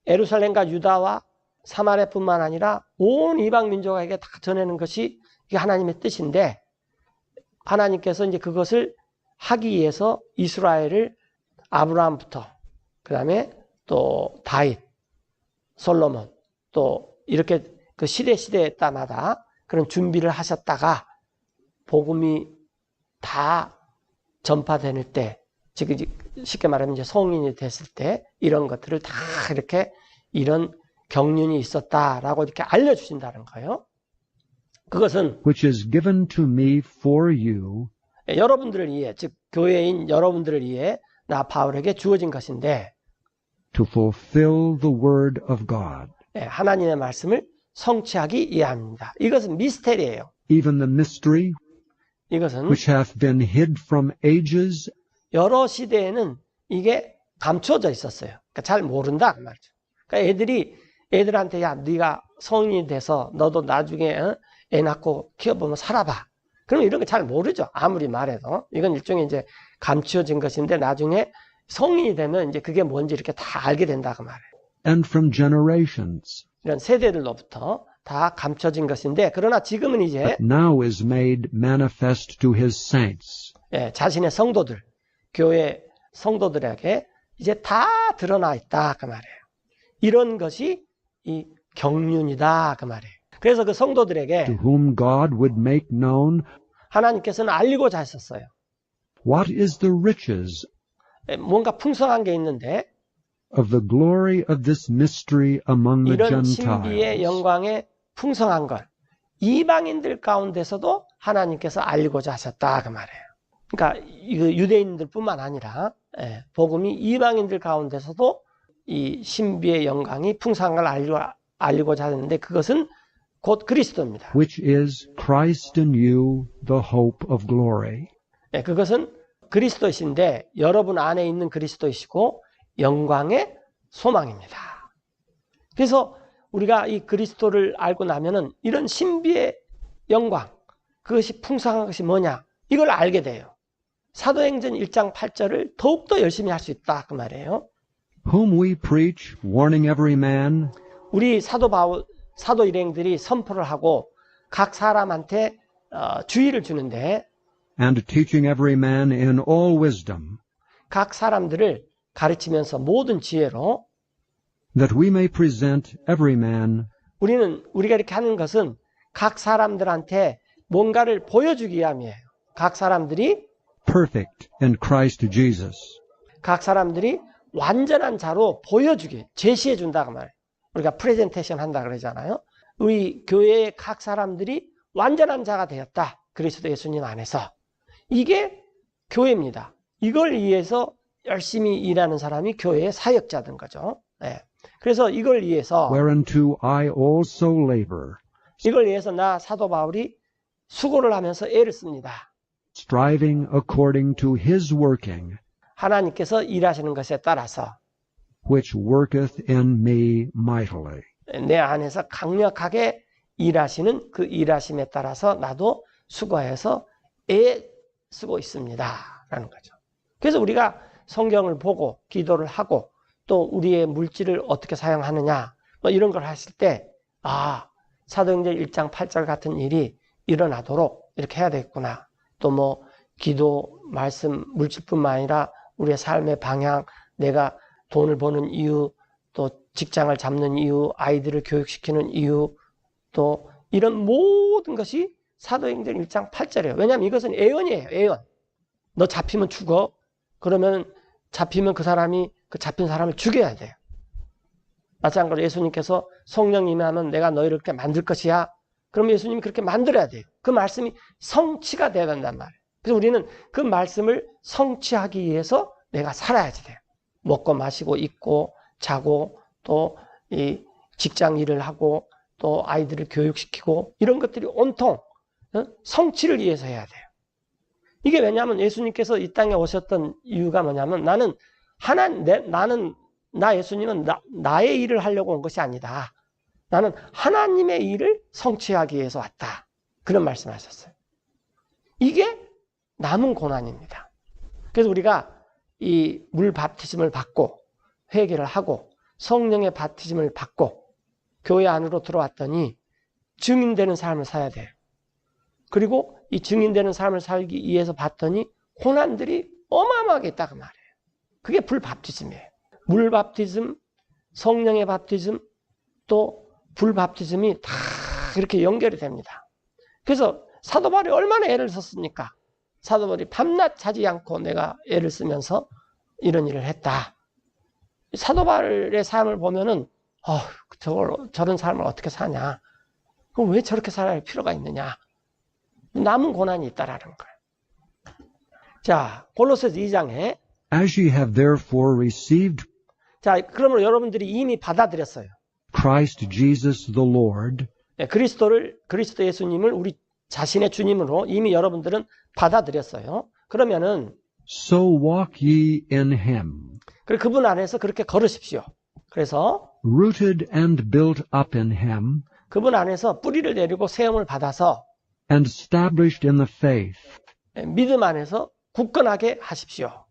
예루살렘과 유다와 사마리아뿐만 아니라 온 이방 민족에게 다 전하는 것이 이게 하나님의 뜻인데 하나님께서 이제 그것을 하기 위해서 이스라엘을 아브라함부터 그 다음에 또 다윗, 솔로몬 또 이렇게 그 시대에 따마다 그런 준비를 하셨다가 복음이 다 전파될 때, 즉 쉽게 말하면 이제 성인이 됐을 때 이런 것들을 다 이렇게 이런 경륜이 있었다라고 이렇게 알려주신다는 거예요. 그것은 which is given to me for you, 여러분들을 위해, 즉 교회인 여러분들을 위해 나 바울에게 주어진 것인데 to fulfill the word of God, 하나님의 말씀을 성취하기 위함입니다. 이것은 미스테리예요. even the mystery 이것은 which hath been hid from ages 여러 시대에는 이게 감춰져 있었어요. 그러니까 잘 모른다 그 말이죠. 그러니까 애들한테 야 네가 성인이 돼서 너도 나중에 애 낳고 키워보면 살아봐. 그러면 이런 거 잘 모르죠. 아무리 말해도. 이건 일종의 이제 감추어진 것인데 나중에 성인이 되면 이제 그게 뭔지 이렇게 다 알게 된다 그 말이에요. and from generations, 이런 세대들로부터 다 감춰진 것인데 그러나 지금은 이제 but now is made manifest to his saints. 자신의 성도들, 교회 성도들에게 이제 다 드러나 있다 그 말이에요. 이런 것이 이 경륜이다 그 말이에요. 그래서 그 성도들에게 to whom God would make known 하나님께서는 알리고자 하셨어요. what is the riches 뭔가 풍성한 게 있는데 of the glory of this mystery among the 이런 신비의 Gentiles. 영광의 풍성한 걸 이방인들 가운데서도 하나님께서 알리고자 하셨다 그 말이에요. 그러니까 유대인들뿐만 아니라 복음이 이방인들 가운데서도 이 신비의 영광이 풍성한 걸 알리고자 하는데 그것은 곧 그리스도입니다. which is Christ in you, the hope of glory. 그것은 그리스도이신데 여러분 안에 있는 그리스도이시고 영광의 소망입니다. 그래서 우리가 이 그리스도를 알고 나면은 이런 신비의 영광, 그것이 풍성한 것이 뭐냐 이걸 알게 돼요. 사도행전 1장 8절을 더욱더 열심히 할 수 있다 그 말이에요. Whom we preach, warning every man 우리 사도 일행들이 선포를 하고 각 사람한테 주의를 주는데 and teaching every man in all wisdom, 각 사람들을 가르치면서 모든 지혜로 that we may present every man 우리가 이렇게 하는 것은 각 사람들한테 뭔가를 보여주기 위함이에요. 각 사람들이 perfect in Christ Jesus. 완전한 자로 보여주기, 제시해 준다고 말해요. 우리가 프레젠테이션 한다 그러잖아요. 우리 교회의 각 사람들이 완전한 자가 되었다. 그리스도 예수님 안에서. 이게 교회입니다. 이걸 위해서 열심히 일하는 사람이 교회의 사역자든 거죠. 그래서 이걸 위해서 whereunto I also labor, 나 사도 바울이 수고를 하면서 애를 씁니다. striving according to his working, 하나님께서 일하시는 것에 따라서 which worketh in me mightily. 내 안에서 강력하게 일하시는 그 일하심에 따라서 나도 수고해서 애 쓰고 있습니다. 라는 거죠. 그래서 우리가 성경을 보고 기도를 하고 또 우리의 물질을 어떻게 사용하느냐 뭐 이런 걸 하실 때 사도행전 1장 8절 같은 일이 일어나도록 이렇게 해야 되겠구나. 또 뭐 기도, 말씀, 물질뿐만 아니라 우리의 삶의 방향, 내가 돈을 버는 이유, 또 직장을 잡는 이유, 아이들을 교육시키는 이유, 또 이런 모든 것이 사도행전 1장 8절이에요. 왜냐하면 이것은 애언이에요. 애언. 너 잡히면 죽어. 그러면 잡히면 그 잡힌 사람을 죽여야 돼요. 마찬가지로 예수님께서 성령 임하면 내가 너희를 그렇게 만들 것이야. 그럼 예수님이 그렇게 만들어야 돼요. 그 말씀이 성취가 돼야 된단 말이에요. 그래서 우리는 그 말씀을 성취하기 위해서 내가 살아야지 돼요. 먹고 마시고 입고 자고 또 이 직장 일을 하고 또 아이들을 교육시키고 이런 것들이 온통 성취를 위해서 해야 돼요. 이게 왜냐하면 예수님께서 이 땅에 오셨던 이유가 뭐냐면 나 예수님은 나의 일을 하려고 온 것이 아니다. 나는 하나님의 일을 성취하기 위해서 왔다. 그런 말씀을 하셨어요. 이게 남은 고난입니다. 그래서 우리가 이 물 바티즘을 받고 회개를 하고 성령의 바티즘을 받고 교회 안으로 들어왔더니 증인되는 삶을 살아야 돼요. 그리고 이 증인되는 삶을 살기 위해서 봤더니 고난들이 어마어마하게 있다고 말해요. 그게 불바티즘이에요. 물 바티즘, 성령의 바티즘, 또 불 바티즘이 다 이렇게 연결이 됩니다. 그래서 사도 바울이 얼마나 애를 썼습니까? 사도 바울이 밤낮 자지 않고 내가 애를 쓰면서 이런 일을 했다. 사도 바울의 삶을 보면은 저런 삶을 어떻게 사냐? 그럼 왜 저렇게 살아야 할 필요가 있느냐? 남은 고난이 있다라는 거예요. 자, 골로새서 2장에 As ye have therefore received 그러므로 여러분들이 이미 받아들였어요. Christ Jesus the Lord, 그리스도 예수님을 우리 자신의 주님으로 이미 여러분들은 받아들였어요. 그러면은 so walk ye in him, 그분 안에서 그렇게 걸으십시오. 그래서 rooted and built up in him, 그분 안에서 뿌리를 내리고 세움을 받아서 and established in the faith, 믿음 안에서 굳건하게 하십시오.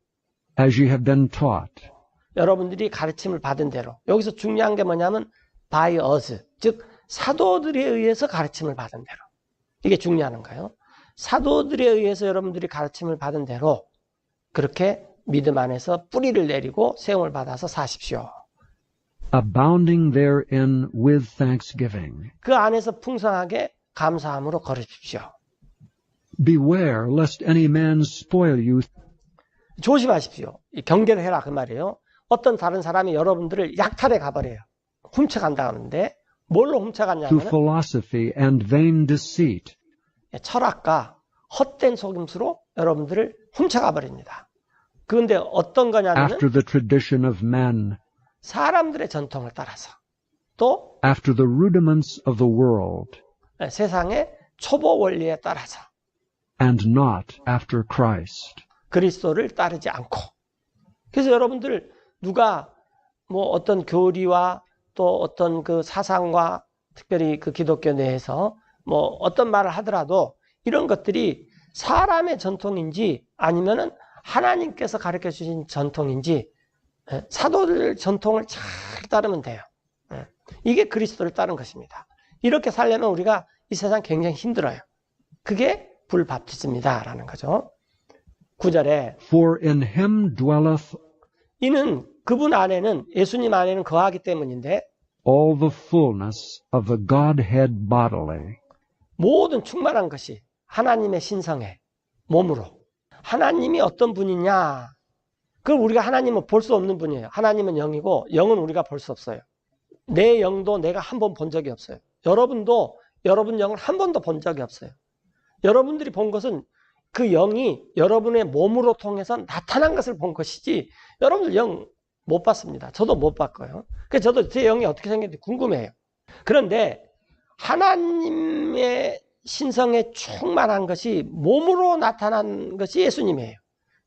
as ye have been taught, 여러분들이 가르침을 받은 대로. 여기서 중요한 게 뭐냐면 by us, 즉 사도들에 의해서 가르침을 받은 대로. 이게 중요한 거예요. 사도들에 의해서 여러분들이 가르침을 받은 대로 그렇게 믿음 안에서 뿌리를 내리고 세움을 받아서 사십시오. abounding therein with thanksgiving. 그 안에서 풍성하게 감사함으로 걸으십시오. Beware lest any man spoil you 조심하십시오. 경계를 해라 그 말이에요. 어떤 다른 사람이 여러분들을 약탈해 가버려요. 훔쳐간다 하는데 뭘로 through 훔쳐갔냐면 philosophy and vain deceit, 철학과 헛된 속임수로 여러분들을 훔쳐가 버립니다. 그런데 어떤 거냐면 after the tradition of men, 사람들의 전통을 따라서 또 after the rudiments of the world, 세상의 초보 원리에 따라서 and not after Christ. 그리스도를 따르지 않고. 그래서 여러분들 누가 뭐 어떤 교리와 또 어떤 그 사상과 특별히 그 기독교 내에서 뭐 어떤 말을 하더라도 이런 것들이 사람의 전통인지 아니면은 하나님께서 가르쳐 주신 전통인지 사도들 전통을 잘 따르면 돼요. 이게 그리스도를 따른 것입니다. 이렇게 살려면 우리가 이 세상 굉장히 힘들어요. 그게 불바티즘이다라는 거죠. 9절에 For in him dwelleth 이는 그분 안에는 예수님 안에는 거하기 때문인데 all the fullness of the Godhead bodily. 모든 충만한 것이 하나님의 신성의 몸으로. 하나님이 어떤 분이냐? 그럼 우리가 하나님은 볼 수 없는 분이에요. 하나님은 영이고 영은 우리가 볼 수 없어요. 내 영도 내가 한 번 본 적이 없어요. 여러분도 여러분 영을 한 번도 본 적이 없어요. 여러분들이 본 것은 그 영이 여러분의 몸으로 통해서 나타난 것을 본 것이지 여러분들 영 못 봤습니다. 저도 못 봤고요. 그래서 저도 제 영이 어떻게 생겼는지 궁금해요. 그런데 하나님의 신성에 충만한 것이 몸으로 나타난 것이 예수님이에요.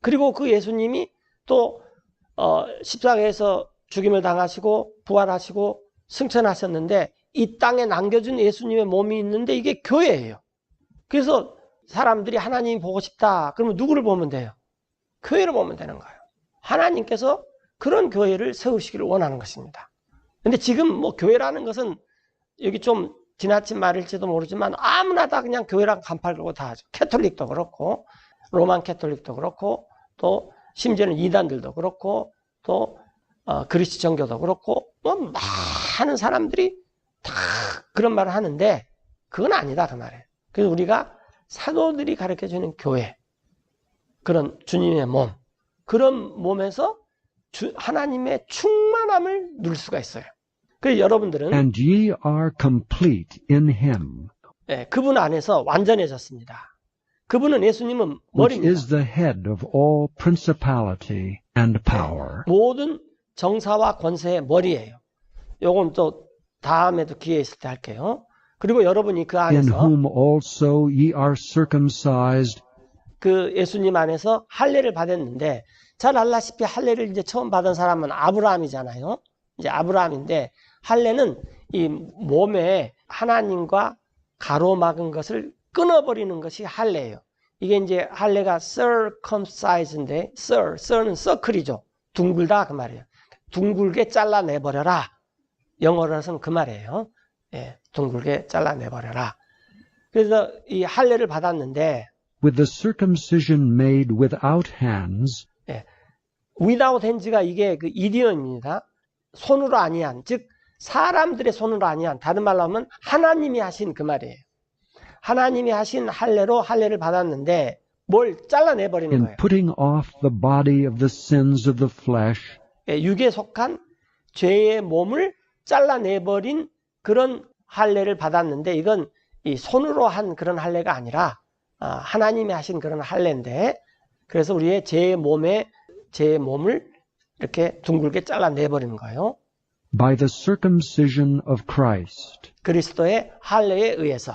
그리고 그 예수님이 또 십자가에서 죽임을 당하시고 부활하시고 승천하셨는데 이 땅에 남겨준 예수님의 몸이 있는데 이게 교회예요. 그래서 사람들이 하나님 보고 싶다. 그러면 누구를 보면 돼요? 교회를 보면 되는 거예요. 하나님께서 그런 교회를 세우시기를 원하는 것입니다. 근데 지금 뭐 교회라는 것은 여기 좀 지나친 말일지도 모르지만 아무나 다 그냥 교회랑 간판 걸고 다 하죠. 캐톨릭도 그렇고 로만 캐톨릭도 그렇고 또 심지어는 이단들도 그렇고 또 그리스 정교도 그렇고 뭐 많은 사람들이 다 그런 말을 하는데 그건 아니다 그 말이에요. 그래서 우리가 사도들이 가르쳐주는 교회, 그런 주님의 몸, 그런 몸에서 하나님의 충만함을 누릴 수가 있어요. 그래서 여러분들은 And ye are complete in him, 그분 안에서 완전해졌습니다. 그분은 예수님은 which 머리입니다. is the head of all principality and power. 모든 정사와 권세의 머리예요. 요건 또 다음에도 기회 있을 때 할게요. 그리고 여러분이 그 In 안에서 whom also ye are circumcised 그 예수님 안에서 할례를 받았는데 잘 알다시피 할례를 이제 처음 받은 사람은 아브라함이잖아요. 이제 아브라함인데 할례는 이 몸에 하나님과 가로막은 것을 끊어버리는 것이 할례예요. 이게 이제 할례가 circumcise인데 cir는 서클이죠. 둥글다 그 말이에요. 둥글게 잘라내버려라. 영어로서는 그 말이에요. 둥글게 잘라내버려라. 그래서 이 할례를 받았는데 with the circumcision made without hands, without hands가 이게 그 이디엄입니다. 손으로 아니한, 즉 사람들의 손으로 아니한, 다른 말로 하면 하나님이 하신 그 말이에요. 하나님이 하신 할례로 할례를 받았는데 뭘 잘라내버리는 in 거예요. putting off the body of the sins of the flesh, 육에 속한 죄의 몸을 잘라내버린 그런 할례를 받았는데 이건 이 손으로 한 그런 할례가 아니라 하나님이 하신 그런 할례인데 그래서 우리의 죄의 몸을 이렇게 둥글게 잘라내버리는 거예요. by the circumcision of Christ, 그리스도의 할례에 의해서.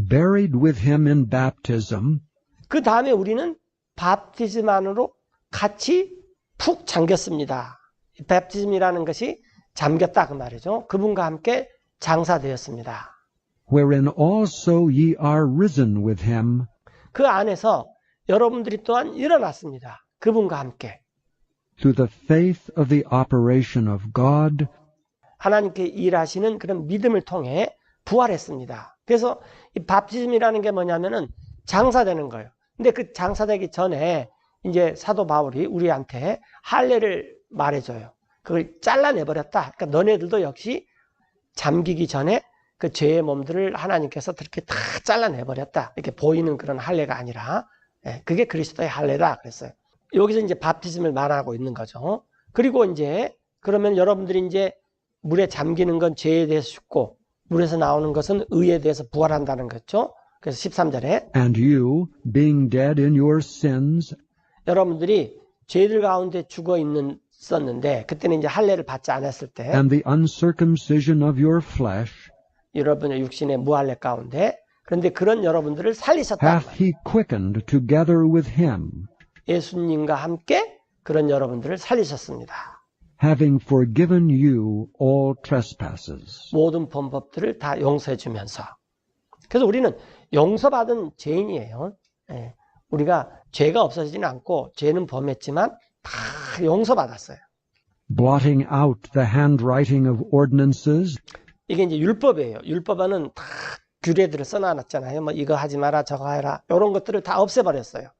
buried with him in baptism, 그 다음에 우리는 밥티즘 안으로 같이 푹 잠겼습니다. 밥티즘이라는 것이 잠겼다 그 말이죠. 그분과 함께 장사되었습니다. wherein also ye are risen with him 그 안에서 여러분들이 또한 일어났습니다. 그분과 함께. through the faith of the operation of God, 하나님께 일하시는 그런 믿음을 통해 부활했습니다. 그래서 이 밥티즘이라는 게 뭐냐면은 장사되는 거예요. 근데 그 장사되기 전에 이제 사도 바울이 우리한테 할례를 말해줘요. 그걸 잘라내버렸다. 그러니까 너네들도 역시 잠기기 전에 그 죄의 몸들을 하나님께서 그렇게 다 잘라내버렸다. 이렇게 보이는 그런 할례가 아니라, 그게 그리스도의 할례다 그랬어요. 여기서 이제 바프티즘을 말하고 있는 거죠. 그리고 이제 그러면 여러분들이 이제 물에 잠기는 건 죄에 대해서 죽고 물에서 나오는 것은 의에 대해서 부활한다는 거죠. 그래서 13절에 And you, being dead in your sins 여러분들이 죄들 가운데 죽어 있었는데 그때는 이제 할례를 받지 않았을 때 and the uncircumcision of your flesh, 여러분의 육신의 무할례 가운데 그런데 그런 여러분들을 살리셨다. hath he quickened together with him, 예수님과 함께 그런 여러분들을 살리셨습니다. having forgiven you all trespasses. 모든 범법들을 다 용서해 주면서. 그래서 우리는 용서받은 죄인이에요. 우리가 죄가 없어지지는 않고 죄는 범했지만 다 용서받았어요. Blotting out the handwriting of ordinances 이게 이제 율법이에요. 율법에는 다 규례들을 써놔놨잖아요. 뭐 이거 하지 마라 저거 해라 이런 것들을 다 없애버렸어요.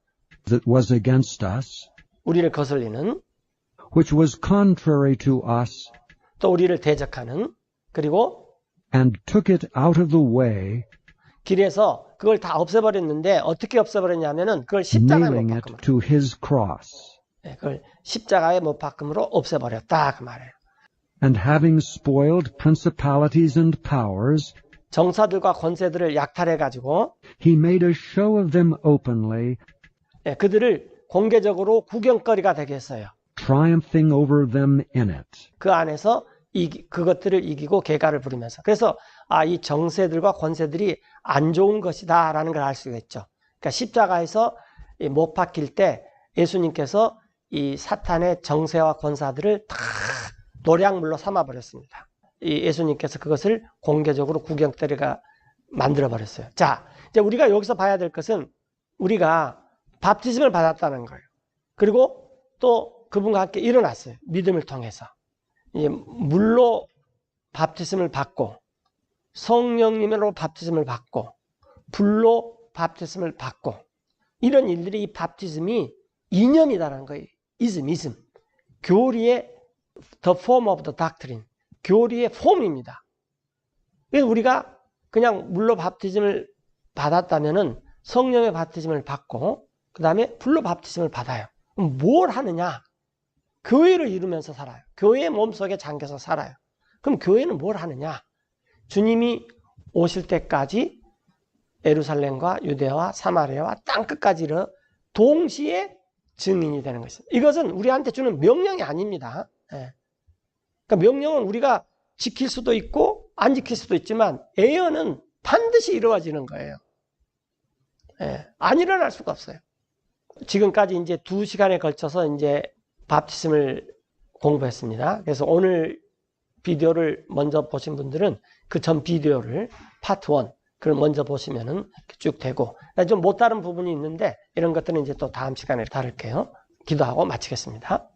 that was against us, 우리를 거슬리는 which was contrary to us, 또 우리를 대적하는 그리고 and took it out of the way, 길에서 그걸 다 없애버렸는데 어떻게 없애버렸냐면은 그걸 십자가에 못 nailing it 박음으로 to his cross. 그걸 십자가에 못 박음으로 없애버렸다 그 말이에요. And having spoiled principalities and powers, 정사들과 권세들을 약탈해가지고 he made a show of them openly, 그들을 공개적으로 구경거리가 되게 했어요. triumphing over them in it. 그 안에서 그것들을 이기고 계가를 부리면서. 그래서 이 정세들과 권세들이 안 좋은 것이다 라는 걸 알 수가 있죠. 그러니까 십자가에서 못 박힐 때 예수님께서 이 사탄의 정세와 권사들을 다 노량물로 삼아버렸습니다. 이 예수님께서 그것을 공개적으로 구경거리가 만들어버렸어요. 자, 이제 우리가 여기서 봐야 될 것은 우리가 바프티즘을 받았다는 거예요. 그리고 또 그분과 함께 일어났어요. 믿음을 통해서. 이제 물로 바프티즘을 받고 성령님으로 바프티즘을 받고 불로 바프티즘을 받고 이런 일들이 이 바프티즘이 이념이다라는 거예요. 이즘. 교리의 the form of the doctrine. 교리의 폼입니다. 그래서 우리가 그냥 물로 바프티즘을 받았다면은 성령의 바프티즘을 받고 그 다음에 불로 바프티즘을 받아요. 그럼 뭘 하느냐? 교회를 이루면서 살아요. 교회의 몸속에 잠겨서 살아요. 그럼 교회는 뭘 하느냐? 주님이 오실 때까지 예루살렘과 유대와 사마리아와 땅끝까지 동시에 증인이 되는 것입니다. 이것은 우리한테 주는 명령이 아닙니다. 그러니까 명령은 우리가 지킬 수도 있고 안 지킬 수도 있지만 예언은 반드시 이루어지는 거예요. 안 일어날 수가 없어요. 지금까지 이제 2시간에 걸쳐서 이제 바프티즘을 공부했습니다. 그래서 오늘 비디오를 먼저 보신 분들은 그 전 비디오를 파트 1 그걸 먼저 보시면은 쭉 되고 좀 못 다른 부분이 있는데 이런 것들은 이제 또 다음 시간에 다룰게요. 기도하고 마치겠습니다.